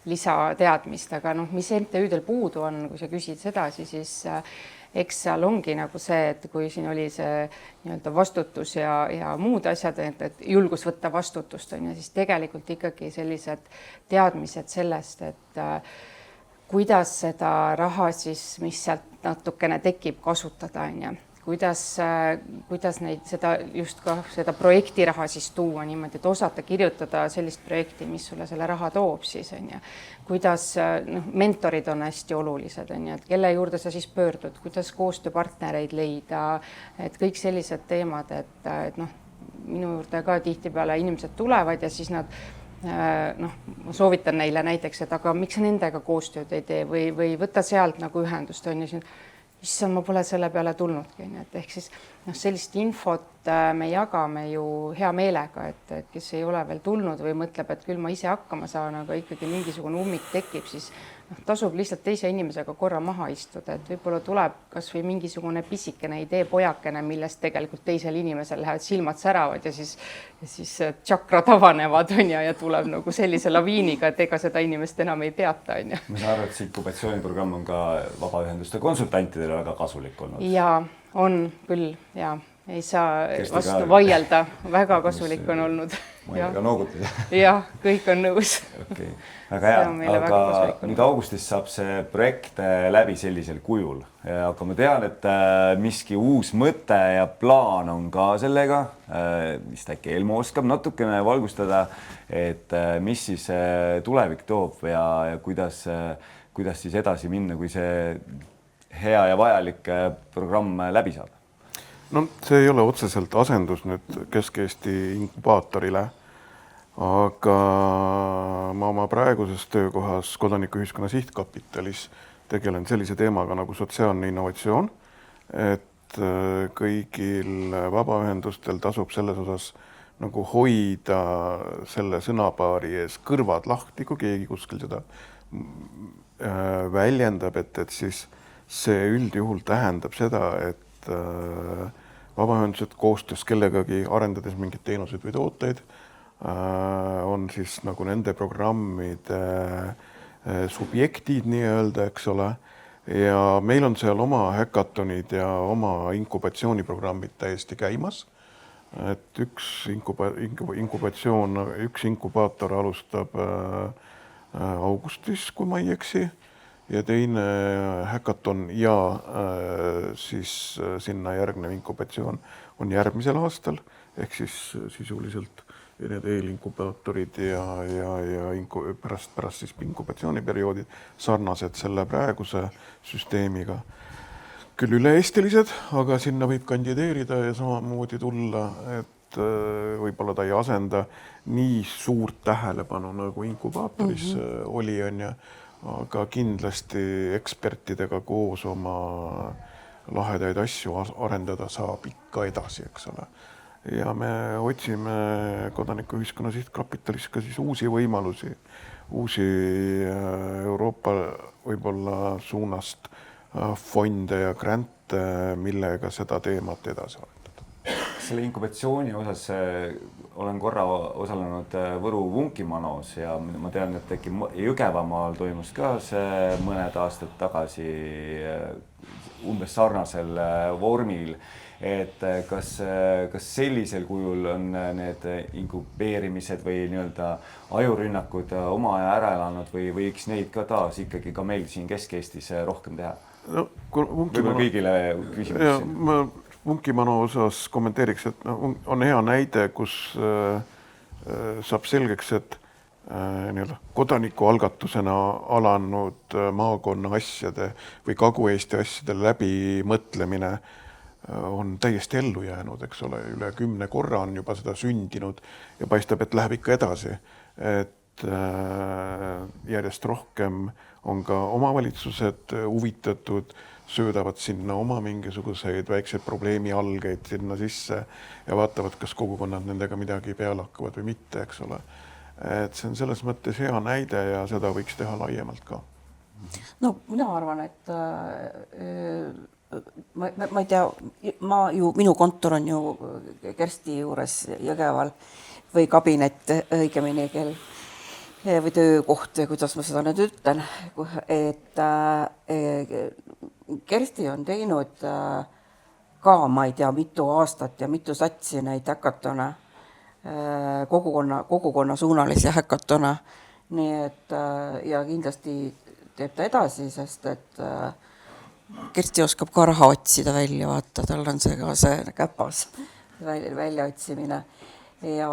lisateadmist, aga mis MTÜ-del puudu on, kui sa küsid sedasi, siis eks seal ongi nagu see, et kui siin oli see nii-öelda vastutus ja muud asjad, et julgus võtta vastutust on ja siis tegelikult ikkagi sellised teadmised sellest, et kuidas seda raha siis, mis sealt natukene tekib, kasutada on ja kuidas seda projektiraha siis tuua niimoodi, et osata kirjutada sellist projekti, mis sulle selle raha toob siis on ja kuidas mentorid on hästi olulised on ja, et kelle juurde sa siis pöördud, kuidas koostööpartnereid leida, et kõik sellised teemad, et minu juurde ka tihtipeale inimesed tulevad ja siis nad ma soovitan neile näiteks, et aga miks sa nendega koostööd ei tee või võta sealt nagu ühendust on ja issand, ma pole selle peale tulnudki, et ehk siis sellist infot me jagame ju hea meelega, et kes ei ole veel tulnud või mõtleb, et küll ma ise hakkama saan, aga ikkagi mingisugune ummik tekib, siis tasub lihtsalt teise inimesega korra maha istuda, et võib-olla tuleb kas või mingisugune pisikene idee pojakene, millest tegelikult teisel inimesel lähevad silmad säravad ja siis tšakrad avanevad on ja tuleb nagu sellise laviiniga, et ega seda inimest enam ei peata on ja. Ma saan aru, et see inkubatsiooniprogramm on ka vabaühenduste konsultantidele väga kasulik olnud. Ja on küll ja ei saa vastu vaielda, väga kasulik on olnud. Maiega noogutada. Jah, kõik on nõus. Okay. Väga hea, aga nüüd augustis saab see projekt läbi sellisel kujul, aga ma tean, et miski uus mõte ja plaan on ka sellega, vist äkki Elmo oskab natukene valgustada, et mis siis tulevik toob ja kuidas siis edasi minna, kui see hea ja vajalik programm läbi saab? No see ei ole otseselt asendus nüüd Kesk-Eesti inkubaatorile, aga ma oma praeguses töökohas Kodanikuühiskonna Sihtkapitalis tegelen sellise teemaga nagu sotsiaalne innovatsioon, et kõigil vabaühendustel tasub selles osas nagu hoida selle sõnapaari ees kõrvad lahti, kui keegi kuskil seda väljendab, et siis see üldjuhul tähendab seda, et vabaühendused koostöös kellegagi arendades mingeid teenuseid või tooteid on siis nagu nende programmide subjektid nii-öelda, eks ole, ja meil on seal oma häkatonid ja oma inkubatsiooniprogrammid täiesti käimas, et üks inkubaator alustab augustis, kui ma ei eksi, ja teine häkaton ja siis sinna järgnev inkubatsioon on järgmisel aastal, ehk siis sisuliselt need eelinkubaatorid ja pärast siis inkubatsiooniperioodid sarnased selle praeguse süsteemiga. Küll üle-eestilised, aga sinna võib kandideerida ja samamoodi tulla, et võib-olla ta ei asenda nii suurt tähelepanu nagu inkubaatoris oli on ja aga kindlasti ekspertidega koos oma lahedaid asju arendada saab ikka edasi, eks ole. Ja me otsime Kodanikuühiskonna Sihtkapitalis ka siis uusi võimalusi, uusi Euroopa võib-olla suunast fonde ja grante, millega seda teemat edasi arendada. selle inkubatsiooni osas olen korra osalenud Võru Vunkimanos ja ma tean, et äkki Jõgevamaal toimus ka see mõned aastad tagasi umbes sarnasel vormil. Et kas sellisel kujul on need inkubeerimised või nii-öelda ajurünnakud oma aja ära elanud või võiks neid ka taas ikkagi ka meil siin Kesk-Eestis rohkem teha? No, võib-olla kõigile küsimus. Ma Vunkimano osas kommenteeriks, et on hea näide, kus saab selgeks, et kodanikualgatusena alanud maakonna asjade või Kagu-Eesti asjade läbimõtlemine on täiesti ellu jäänud, eks ole, üle 10 korra on juba seda sündinud ja paistab, et läheb ikka edasi. Et järjest rohkem on ka omavalitsused huvitatud, söödavad sinna oma mingisuguseid väikseid probleemialgeid sinna sisse ja vaatavad, kas kogukonnad nendega midagi peale hakkavad või mitte, eks ole. Et see on selles mõttes hea näide ja seda võiks teha laiemalt ka. No mina arvan, et ma ei tea, minu kontor on ju Kersti juures Jõgeval või kabinet õigemini või töökoht, kuidas ma seda nüüd ütlen, et Kersti on teinud ka, ma ei tea, mitu aastat ja mitu satsi neid häkatone, kogukonna suunalisi häkatone, nii et ja kindlasti teeb ta edasi, sest et Kersti oskab ka raha otsida välja, vaata, tal on see ka see käpas väljaotsimine ja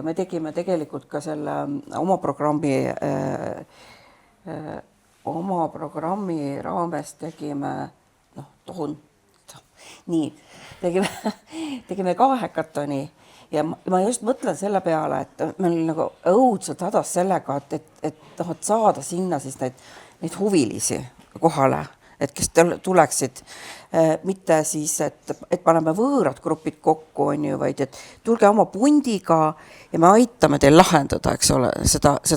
me tegime tegelikult ka selle oma programmi raames tegime tegime ka häkatoni ja ma just mõtlen selle peale, et meil nagu õudselt hädas sellega, et saada sinna siis neid huvilisi kohale, et kes tuleksid mitte siis, et paneme võõrad grupid kokku, on ju, vaid et tulge oma pundiga ja me aitame teil lahendada, eks ole,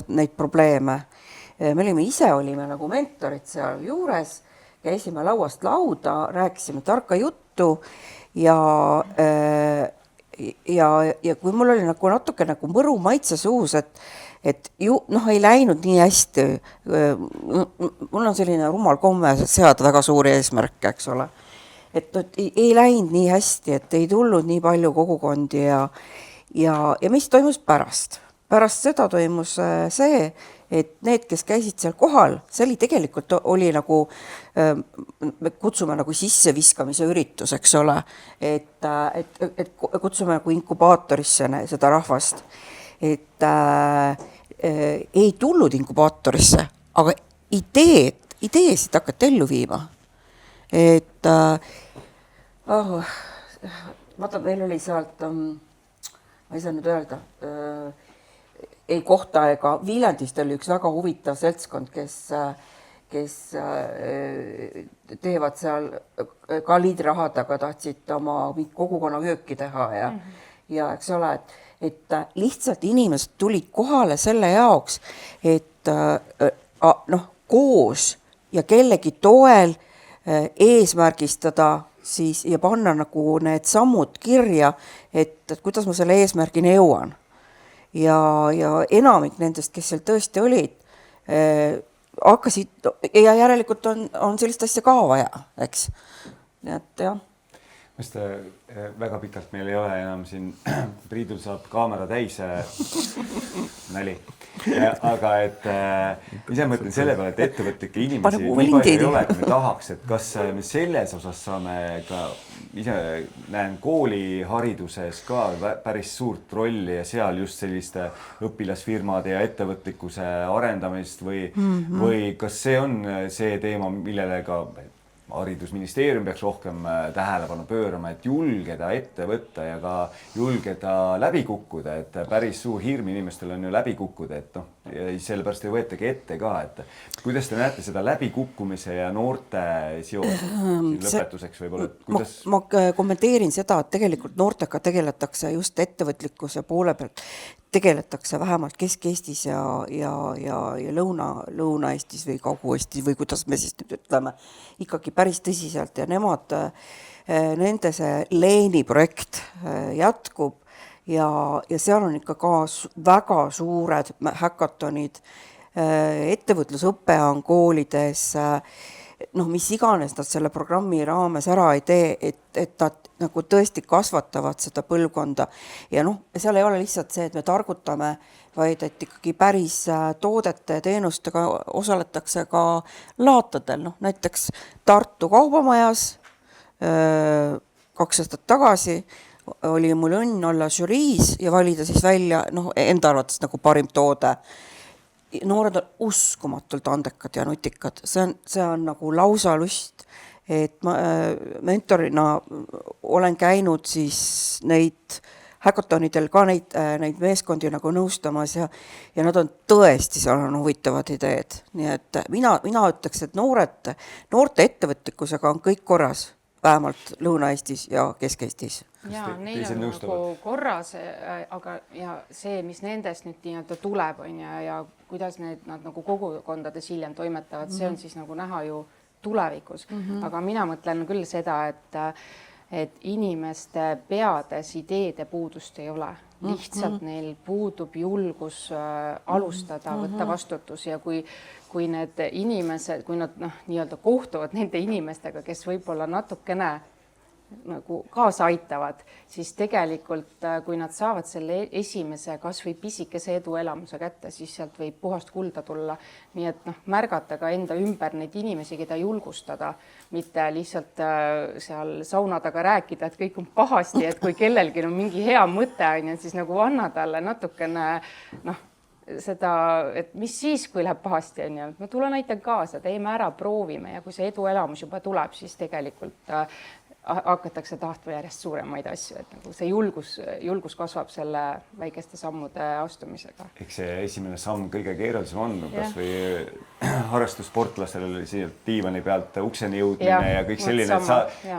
neid probleeme. Me olime nagu mentorid seal juures, käisime lauast lauda, rääkisime tarka juttu ja kui mul oli nagu natuke nagu mõru maitse suus, et ei läinud nii hästi. Mul on selline rumal komme seada väga suuri eesmärke, eks ole. Et ei läinud nii hästi, et ei tulnud nii palju kogukondi ja mis toimus pärast? Pärast seda toimus see, et need, kes käisid seal kohal, see oli tegelikult oli nagu, me kutsume nagu sisseviskamise üritus, eks ole, et kutsume nagu inkubaatorisse seda rahvast, et ei tulnud inkubaatorisse, aga ideesid hakati ellu viima. Et vaata, meil oli sealt, ma ei saa nüüd öelda, ei kohta ega Viljandist oli üks väga huvitav seltskond, kes teevad seal ka liidrahadega, tahtsid oma kogukonna kööki teha ja eks ole, et lihtsalt inimesed tulid kohale selle jaoks, et koos ja kellegi toel eesmärgistada siis ja panna nagu need sammud kirja, et kuidas ma selle eesmärgini jõuan. Ja enamik nendest, kes seal tõesti olid, hakkasid ja järelikult on sellist asja ka vaja, eks. Nii et jah. Vist väga pikalt meil ei ole enam siin, Priidul saab kaamera täis näli. Aga et ise mõtlen selle peale, et ettevõtlikke inimesi nii palju ei ole, kui me tahaks, et kas me selles osas saame ka, ise näen koolihariduses ka päris suurt rolli ja seal just selliste õpilasfirmade ja ettevõtlikkuse arendamist või kas see on see teema, millele ka haridusministeerium peaks rohkem tähelepanu pöörama, et julgeda ette võtta ja ka julgeda läbi kukkuda, et päris suur hirm inimestel on ju läbi kukkuda, et sellepärast ei võetagi ette ka, et kuidas te näete seda läbikukkumise ja noorte seost lõpetuseks võib-olla? Ma kommenteerin seda, et tegelikult noortega tegeletakse just ettevõtlikkuse poole pealt, tegeletakse vähemalt Kesk-Eestis ja Lõuna-Eestis või Kagu-Eestis või kuidas me siis nüüd ütleme, ikkagi päris tõsiselt ja nemad nende see Leeni projekt jätkub ja seal on ikka ka väga suured häkatonid, ettevõtlusõpe on koolides, noh, mis iganes nad selle programmi raames ära ei tee, et nad nagu tõesti kasvatavad seda põlvkonda ja noh, seal ei ole lihtsalt see, et me targutame, vaid et ikkagi päris toodete ja teenustega osaletakse ka laatadel, noh näiteks Tartu Kaubamajas 2 aastat tagasi oli mul õnn olla žüriis ja valida siis välja noh, enda arvates nagu parim toode. Noored on uskumatult andekad ja nutikad, see on nagu lausa lust, et ma mentorina olen käinud siis neid häkatonidel ka neid meeskondi nagu nõustamas ja nad on tõesti, seal on huvitavad ideed, nii et mina ütleks, et noorte ettevõtlikkusega on kõik korras, vähemalt Lõuna-Eestis ja Kesk-Eestis. Ja neil on nagu korras, aga ja see, mis nendest nüüd nii-öelda tuleb on ja kuidas nad nagu kogukondades hiljem toimetavad, see on siis nagu näha ju tulevikus. Aga mina mõtlen küll seda, et inimeste peades ideede puudust ei ole. Lihtsalt neil puudub julgus alustada, võtta vastutus ja kui need inimesed, kui nad nii-öelda kohtuvad nende inimestega, kes võib-olla natukene nagu kaasa aitavad, siis tegelikult kui nad saavad selle esimese kas või pisikese eduelamuse kätte, siis sealt võib puhast kulda tulla. Nii et märgata ka enda ümber neid inimesi, keda julgustada, mitte lihtsalt seal sauna taga rääkida, et kõik on pahasti, et kui kellelgi on mingi hea mõte, siis nagu anna talle natukene seda, et mis siis, kui läheb pahasti, ma tulen aitan kaasa, teeme ära, proovime ja kui see eduelamus juba tuleb, siis tegelikult hakatakse tahtma järjest suuremaid asju, et nagu see julgus kasvab selle väikeste sammude astumisega. Eks see esimene samm kõige keerulisem on, kas või harrastussportlastel oli siia diivani pealt ukseni jõudmine ja kõik selline,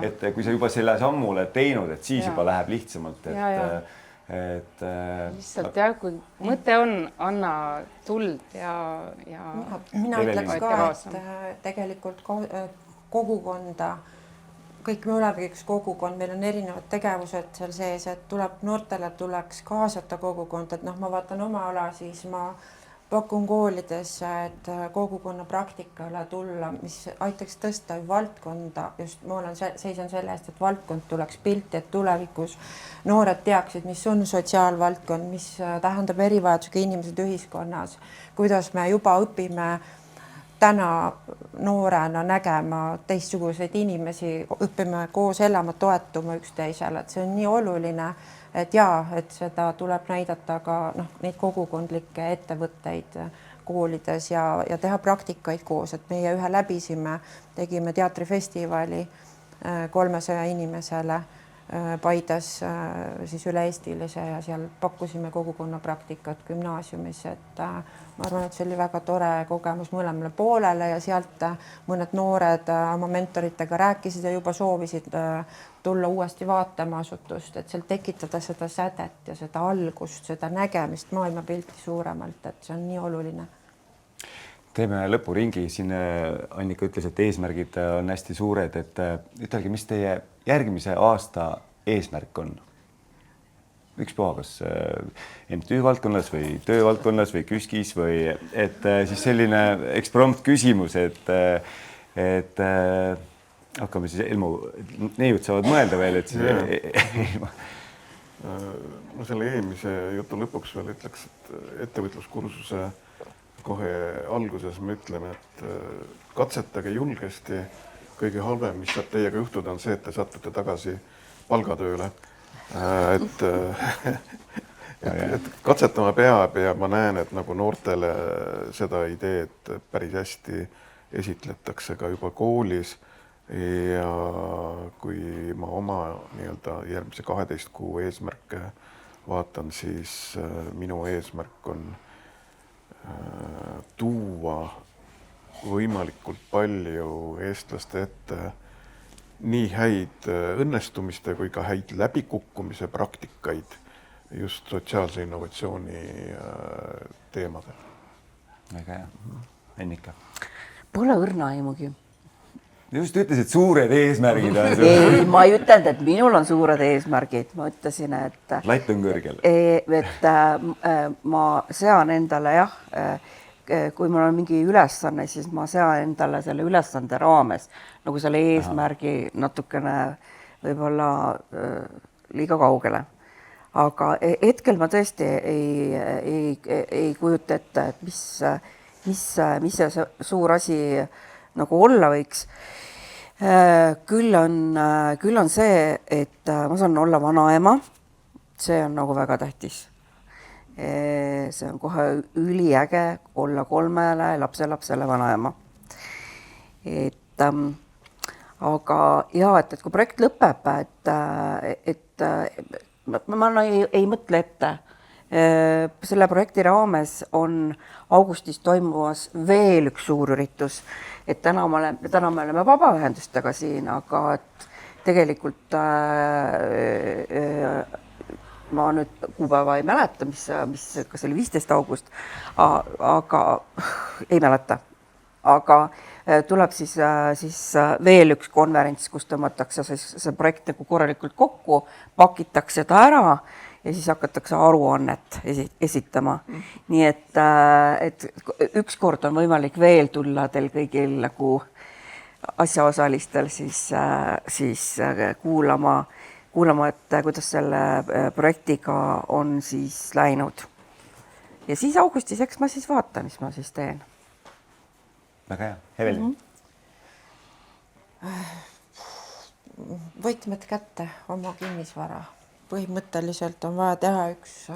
et kui sa juba selle sammu oled teinud, et siis juba läheb lihtsamalt, et lihtsalt jah, kui mõte on, anna tuld ja mina ütleks ka, et tegelikult kogukonda kõik me olemegi üks kogukond, meil on erinevad tegevused seal sees, et noortele tuleks kaasata kogukonda, et ma vaatan oma ala, siis ma pakun koolides, et kogukonna praktikale tulla, mis aitaks tõsta valdkonda, just ma seisan selle eest, et valdkond tuleks pilti, et tulevikus noored teaksid, mis on sotsiaalvaldkond, mis tähendab erivajadusega inimesed ühiskonnas, kuidas me juba õpime täna noorena nägema teistsuguseid inimesi, õpime koos elama, toetuma üksteisele, et see on nii oluline, et et seda tuleb näidata ka neid kogukondlikke ettevõtteid koolides ja teha praktikaid koos, et meie ühe läbisime, tegime teatrifestivali 300 inimesele Paides siis üle-eestilise ja seal pakkusime kogukonna praktikat gümnaasiumis, et ma arvan, et see oli väga tore kogemus mõlemale poolele ja sealt mõned noored oma mentoritega rääkisid ja juba soovisid tulla uuesti vaatama asutust, et seal tekitada seda sädet ja seda algust, seda nägemist maailmapilti suuremalt, et see on nii oluline. Teeme lõpuringi, siin Annika ütles, et eesmärgid on hästi suured, et ütelge, mis teie järgmise aasta eesmärk on? Ükspuha, kas MTÜ valdkonnas või töövaldkonnas või KÜSKis või et siis selline eksprompt küsimus, et hakkame siis Elmu, neiud saavad mõelda veel, et siis no selle eelmise jutu lõpuks veel ütleks, et ettevõtluskursuse kohe alguses me ütleme, et katsetage julgesti. Kõige halvem, mis saab teiega juhtuda, on see, et te satute tagasi palgatööle. Et katsetama peab ja ma näen, et nagu noortele seda ideed päris hästi esitletakse ka juba koolis ja kui ma oma nii-öelda järgmise 12 kuu eesmärke vaatan, siis minu eesmärk on tuua võimalikult palju eestlaste ette nii häid õnnestumiste kui ka häid läbikukkumise praktikaid just sotsiaalse innovatsiooni teemadel. Väga hea. Annika? Pole õrna aimugi. just ütlesid, suured eesmärgid on sul. ei, ma ei ütelnud, et minul on suured eesmärgid, ma ütlesin, et Latt on kõrgel. Ma sean endale jah, kui mul on mingi ülesanne, siis ma sean endale selle ülesande raames nagu selle eesmärgi natukene võib-olla liiga kaugele. Aga hetkel ma tõesti ei kujuta ette, et mis see suur asi nagu olla võiks. Küll on see, et ma saan olla vanaema, see on nagu väga tähtis. See on kohe üliäge olla 3 lapselapsele vanaema. Aga et kui projekt lõpeb, et ma ei mõtle ette. Selle projekti raames on augustis toimumas veel üks suur üritus, et täna me oleme vabaühendustega siin, aga et tegelikult ma nüüd kuupäeva ei mäleta, kas oli 15. august, aga ei mäleta. Aga tuleb siis veel üks konverents, kus tõmmatakse see projekt nagu korralikult kokku, pakitakse ta ära ja siis hakatakse aruannet esitama. Nii et ükskord on võimalik veel tulla teil kõigil nagu asjaosalistel siis kuulama, et kuidas selle projektiga on siis läinud. Ja siis augustis, eks ma siis vaatan, mis ma siis teen. Väga hea. Hevelin? Võtmed kätte oma kinnisvara. Põhimõtteliselt on vaja teha see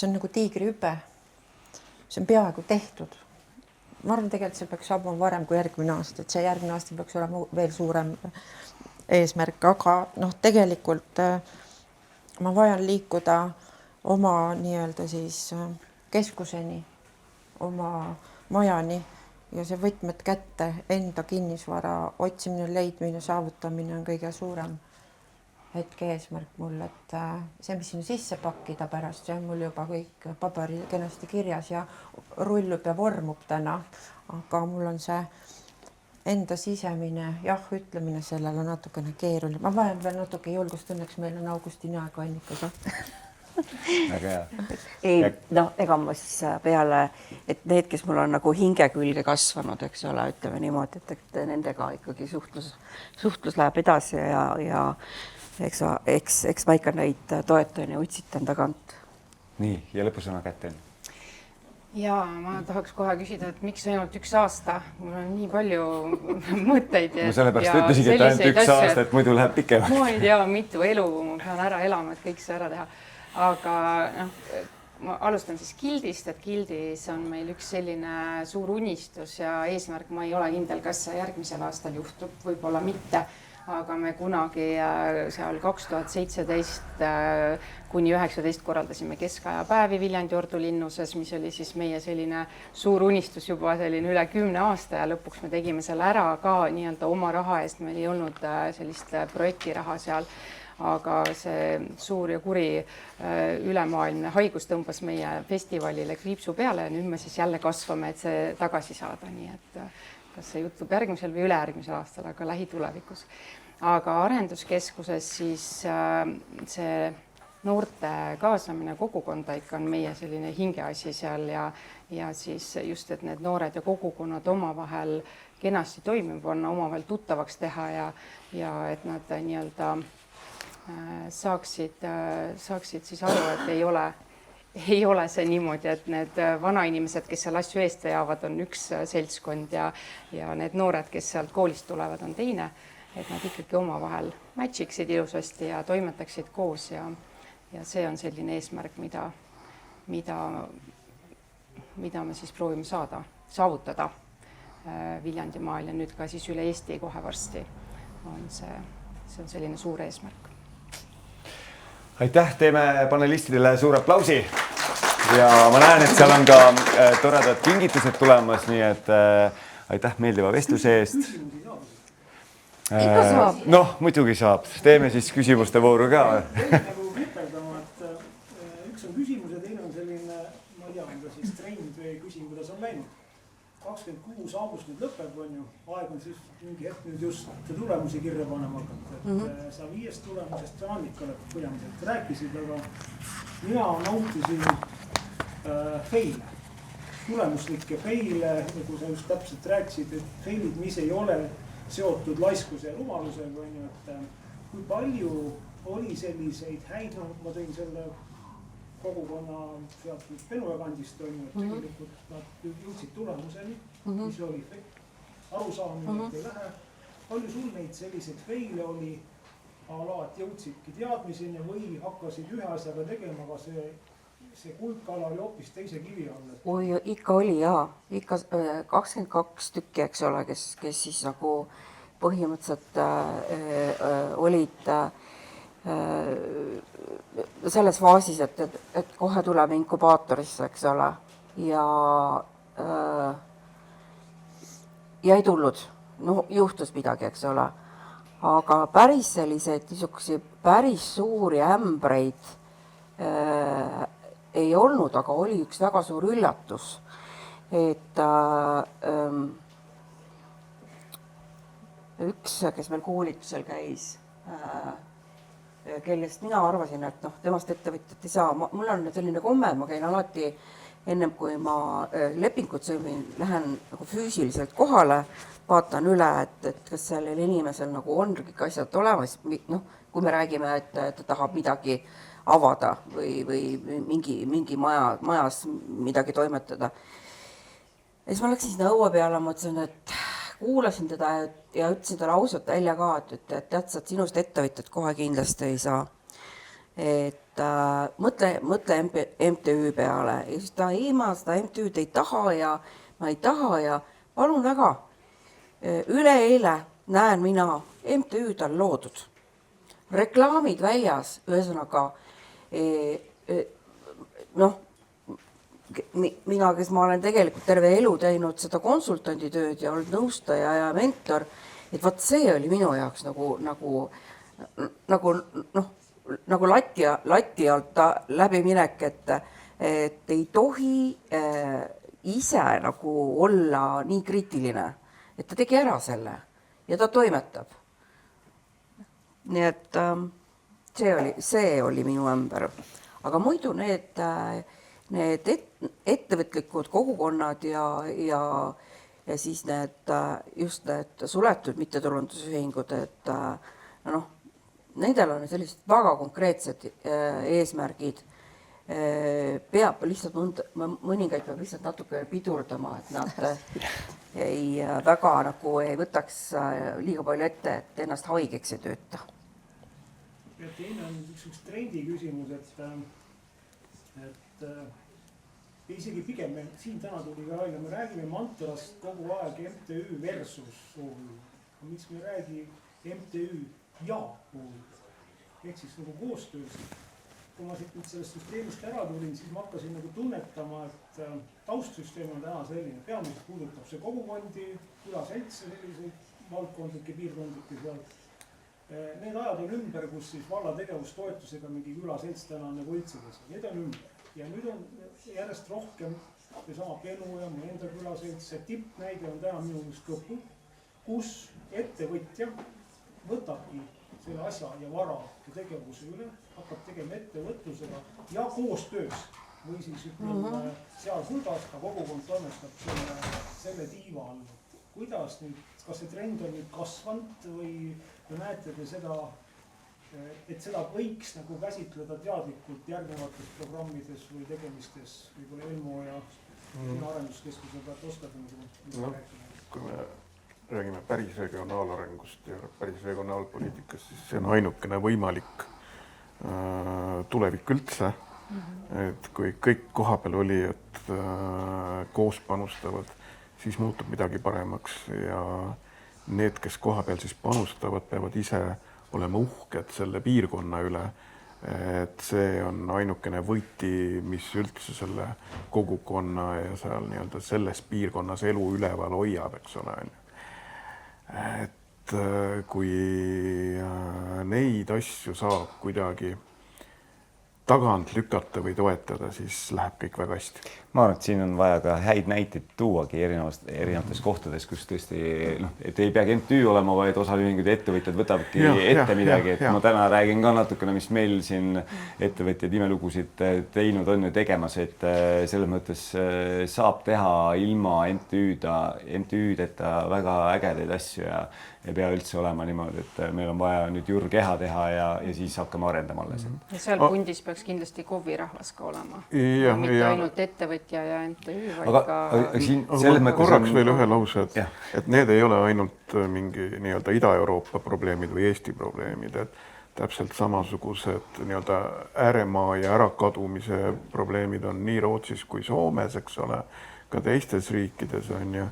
on nagu tiigrihüpe. See on peaaegu tehtud. Ma arvan, tegelikult see peaks saama varem kui järgmine aasta, et see järgmine aasta peaks olema veel suurem eesmärk, aga tegelikult ma vajan liikuda oma nii-öelda siis keskuseni, oma majani ja see võtmed kätte, enda kinnisvara otsimine, leidmine, saavutamine on kõige suurem hetke eesmärk mul, et see, mis sinna sisse pakkida pärast, see on mul juba kõik paberil kenasti kirjas ja rullub ja vormub täna, aga mul on see enda sisemine ütlemine sellele natukene keeruline. Ma vajan veel natuke julgust, õnneks meil on Augustini aega ennikega. Väga hea. Ei, ega ma siis peale, et need, kes mul on nagu hinge külge kasvanud, eks ole, ütleme niimoodi, et nendega ikkagi suhtlus läheb edasi ja eks ma ikka neid toetan ja utsitan tagant. Nii, ja lõpusõna kätte on. Ja ma tahaks kohe küsida, et miks ainult 1 aasta? Mul on nii palju mõtteid. No sellepärast ütlesid, et ainult 1 aasta, et muidu läheb pikemalt. Ma ei tea, mitu elu ma pean ära elama, et kõik see ära teha. Aga ma alustan siis Gildist, et Gildis on meil üks selline suur unistus ja eesmärk, ma ei ole kindel, kas see järgmisel aastal juhtub, võib-olla mitte, aga me kunagi seal 2017 kuni 19 korraldasime keskaja päevi Viljandi-Ordu linnuses, mis oli siis meie selline suur unistus juba selline üle 10 aasta ja lõpuks me tegime selle ära ka nii-öelda oma raha eest, meil ei olnud sellist projektiraha seal. Aga see suur ja kuri ülemaailmne haigus tõmbas meie festivalile kriipsu peale ja nüüd me siis jälle kasvame, et see tagasi saada, nii et kas see juhtub järgmisel või ülejärgmisel aastal, aga lähitulevikus. Aga arenduskeskuses siis see noorte kaasamine kogukonda ikka on meie selline hingeasi seal ja siis just, et need noored ja kogukonnad omavahel kenasti toimima panna, omavahel tuttavaks teha ja et nad nii-öelda saaksid siis aru, et ei ole see niimoodi, et need vanainimesed, kes seal asju eest veavad, on üks seltskond ja need noored, kes sealt koolist tulevad, on teine, et nad ikkagi omavahel matchiksid ilusasti ja toimetaksid koos ja see on selline eesmärk, mida me siis proovime saavutada Viljandimaal ja nüüd ka siis üle Eesti kohe varsti on see on selline suur eesmärk. Aitäh, teeme panelistidele suur aplausi ja ma näen, et seal on ka toredad kingitused tulemas, nii et aitäh meeldiva vestluse eest. Noh, muidugi saab. Teeme siis küsimuste vooru ka. Nagu hüpeldama, et üks on küsimus ja teine on selline, ma ei tea, on ta siis trend või küsin, kuidas on läinud. 26 saabus nüüd lõpeb, on ju, aeg on siis mingi hetk nüüd just tulemusi kirja panema hakata, et sa 5 tulemusest sa Annikale põhjalikult rääkisid, aga mina nautisin feile, tulemuslikke feile, nagu sa just täpselt rääkisid, et feilid, mis ei ole seotud laiskuse ja rumalusega, on ju, et kui palju oli selliseid häid, noh, ma tõin selle kogukonna sealt Penuja kandist, on ju, et tegelikult nad jõudsid tulemuseni, mis oli arusaamine, et ei lähe. Palju sul neid selliseid feile oli, et jõudsidki teadmiseni või hakkasid ühe asjaga tegema, aga see kuldkala oli hoopis teise kivi all. Oi, ikka oli jaa, ikka 22 tükki, eks ole, kes siis nagu põhimõtteliselt olid selles faasis, et kohe tuleme inkubaatorisse, eks ole, ja ei tulnud, no juhtus midagi, eks ole, aga päris selliseid niisuguseid päris suuri ämbreid ei olnud, aga oli üks väga suur üllatus, et üks, kes meil koolitusel käis, kellest mina arvasin, et noh, temast ettevõtjat ei saa. Mul on selline komme, ma käin alati ennem, kui ma lepingut sõlmin, lähen nagu füüsiliselt kohale, vaatan üle, et kas sellel inimesel nagu on kõik asjad olemas, noh, kui me räägime, et ta tahab midagi avada või mingi majas midagi toimetada. Ja siis ma läksin sinna õue peale, mõtlesin, et kuulasin teda ja ütlesin talle ausalt välja ka, et tead, sa sinust ettevõtjat kohe kindlasti ei saa. Et mõtle MTÜ peale. Ja siis ta ma seda MTÜ-d ei taha ja ma ei taha ja palun väga, üleeile näen mina MTÜ-d on loodud. Reklaamid väljas, ühesõnaga, noh, mina, kes ma olen tegelikult terve elu teinud seda konsultanditööd ja olnud nõustaja ja mentor, et vaat see oli minu jaoks nagu lati alt läbiminek, et ei tohi ise nagu olla nii kriitiline, et ta tegi ära selle ja ta toimetab. Nii et see oli minu ämber. Aga muidu need ettevõtlikud kogukonnad ja siis just need suletud mittetulundusühingud, et noh, nendel on sellised väga konkreetsed eesmärgid. Peab lihtsalt mõningaid peab lihtsalt natuke pidurdama, et nad väga nagu ei võtaks liiga palju ette, et ennast haigeks ei tööta. Ja teine on üks trendi küsimus, et isegi pigem siin täna tuli ka välja, me räägime mantrast kogu aeg MTÜ versus OÜ. Miks me räägi MTÜ ja OÜ? Ehk siis nagu koostöös. Kui ma siit sellest süsteemist ära tulin, siis ma hakkasin nagu tunnetama, et taustsüsteem on täna selline. Peamiselt puudutab see kogukondi, külaseltse, selliseid valdkondlikke, piirkondlikke sealt. Need ajad on ümber, kus siis valla tegevustoetusega mingi külaselts täna nagu üldse. Need on ümber. Ja nüüd on järjest rohkem sama Penu ja mu enda külaselts. See tippnäide on täna minu just Kõpu, kus ettevõtja võtabki selle asja ja vara ja tegevuse üle, hakkab tegema ettevõtlusega ja koostöös või siis ütleme seal hulgas ka kogukond toimetab selle tiiva all. Kuidas nüüd, kas see trend on nüüd kasvanud või näete te seda, et seda võiks nagu käsitleda teadlikult järgnevates programmides või tegemistes võib-olla ELMO ja arenduskeskuse pealt oskada rääkida? Kui me räägime päris regionaalarengust ja päris regionaalpoliitikast, siis see on ainukene võimalik tulevik üldse. Et kui kõik kohapeal olijad koos panustavad, siis muutub midagi paremaks ja need, kes kohapeal siis panustavad, peavad ise olema uhked selle piirkonna üle. Et see on ainukene võiti, mis üldse selle kogukonna ja seal nii-öelda selles piirkonnas elu üleval hoiab, eks ole. Et kui neid asju saab kuidagi tagant lükata või toetada, siis läheb kõik väga hästi. ma arvan, et siin on vaja ka häid näiteid tuuagi erinevates kohtades, kus tõesti noh, et ei peagi MTÜ olema, vaid osaühingud ja ettevõtjad võtavadki ette midagi, et ma täna räägin ka natukene, mis meil siin ettevõtjad imelugusid teinud on ju tegemas, et selles mõttes saab teha ilma MTÜ-deta väga ägedaid asju ja ei pea üldse olema niimoodi, et meil on vaja nüüd juurkeha teha ja siis hakkame arendama alles. Ja seal pundis peaks kindlasti KOV-i rahvas ka olema. Mitte ainult ettevõtja ja MTÜ, vaid ka... siin selles mõttes korraks veel ühe lause, et need ei ole ainult mingi nii-öelda Ida-Euroopa probleemid või Eesti probleemid, et täpselt samasugused nii-öelda ääremaa ja ärakadumise probleemid on nii Rootsis kui Soomes, eks ole, ka teistes riikides on ju.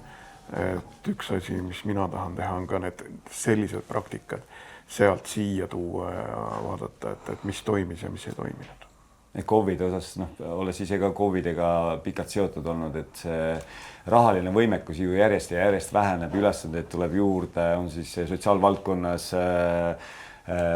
Et üks asi, mis mina tahan teha, on ka need sellised praktikad sealt siia tuua ja vaadata, et mis toimis ja mis ei toiminud. COVID-i osas, olles ise ka COVID-iga pikalt seotud olnud, et see rahaline võimekus ju järjest ja järjest väheneb, ülesandeid tuleb juurde, on siis sotsiaalvaldkonnas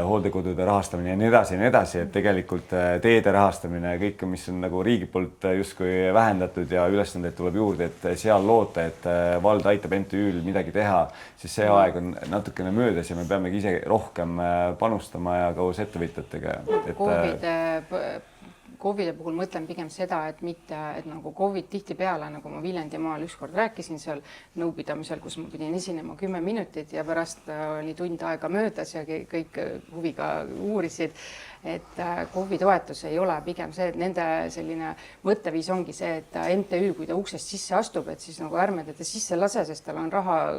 hooldekodude rahastamine ja nii edasi, et tegelikult teede rahastamine ja kõik, mis on nagu riigi poolt justkui vähendatud ja ülesandeid tuleb juurde, et seal loota, et vald aitab MTÜ-l midagi teha, siis see aeg on natukene möödas ja me peamegi ise rohkem panustama ja koos ettevõtjatega. COVID-i puhul mõtlen pigem seda, et mitte, et nagu COVID tihtipeale, nagu ma Viljandimaal ükskord rääkisin seal nõupidamisel, kus ma pidin esinema 10 minutit ja pärast oli tund aega möödas ja kõik huviga uurisid, et KOV-i toetus ei ole pigem see, et nende selline mõtteviis ongi see, et MTÜ, kui ta uksest sisse astub, et siis nagu ärme teda sisse lase, sest tal on raha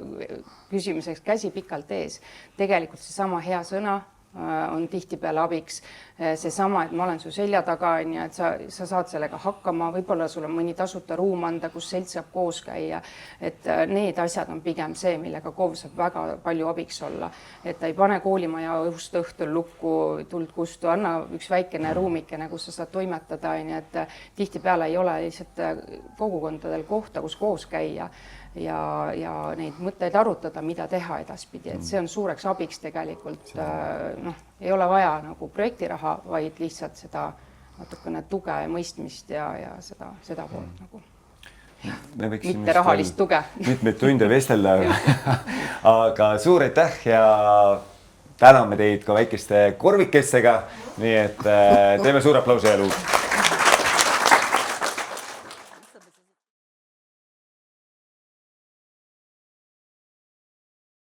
küsimiseks käsi pikalt ees. Tegelikult seesama hea sõna on tihtipeale abiks. Seesama, et ma olen su selja taga, et sa saad sellega hakkama, võib-olla sul on mõni tasuta ruum anda, kus selts saab koos käia. Et need asjad on pigem see, millega KOV saab väga palju abiks olla. Et ta ei pane koolimaja ust õhtul lukku, tuld kustu, anna üks väikene ruumikene, kus sa saad toimetada. Et tihtipeale ei ole lihtsalt kogukondadel kohta, kus koos käia. Ja neid mõtteid arutada, mida teha edaspidi, et see on suureks abiks tegelikult. Ei ole vaja nagu projektiraha, vaid lihtsalt seda natukene tuge ja mõistmist ja seda poolt nagu. Mitte rahalist tuge. Mitmeid tunde vestelda. Aga suur aitäh ja täname teid ka väikeste korvikestega. Nii et teeme suur aplausi ja luud.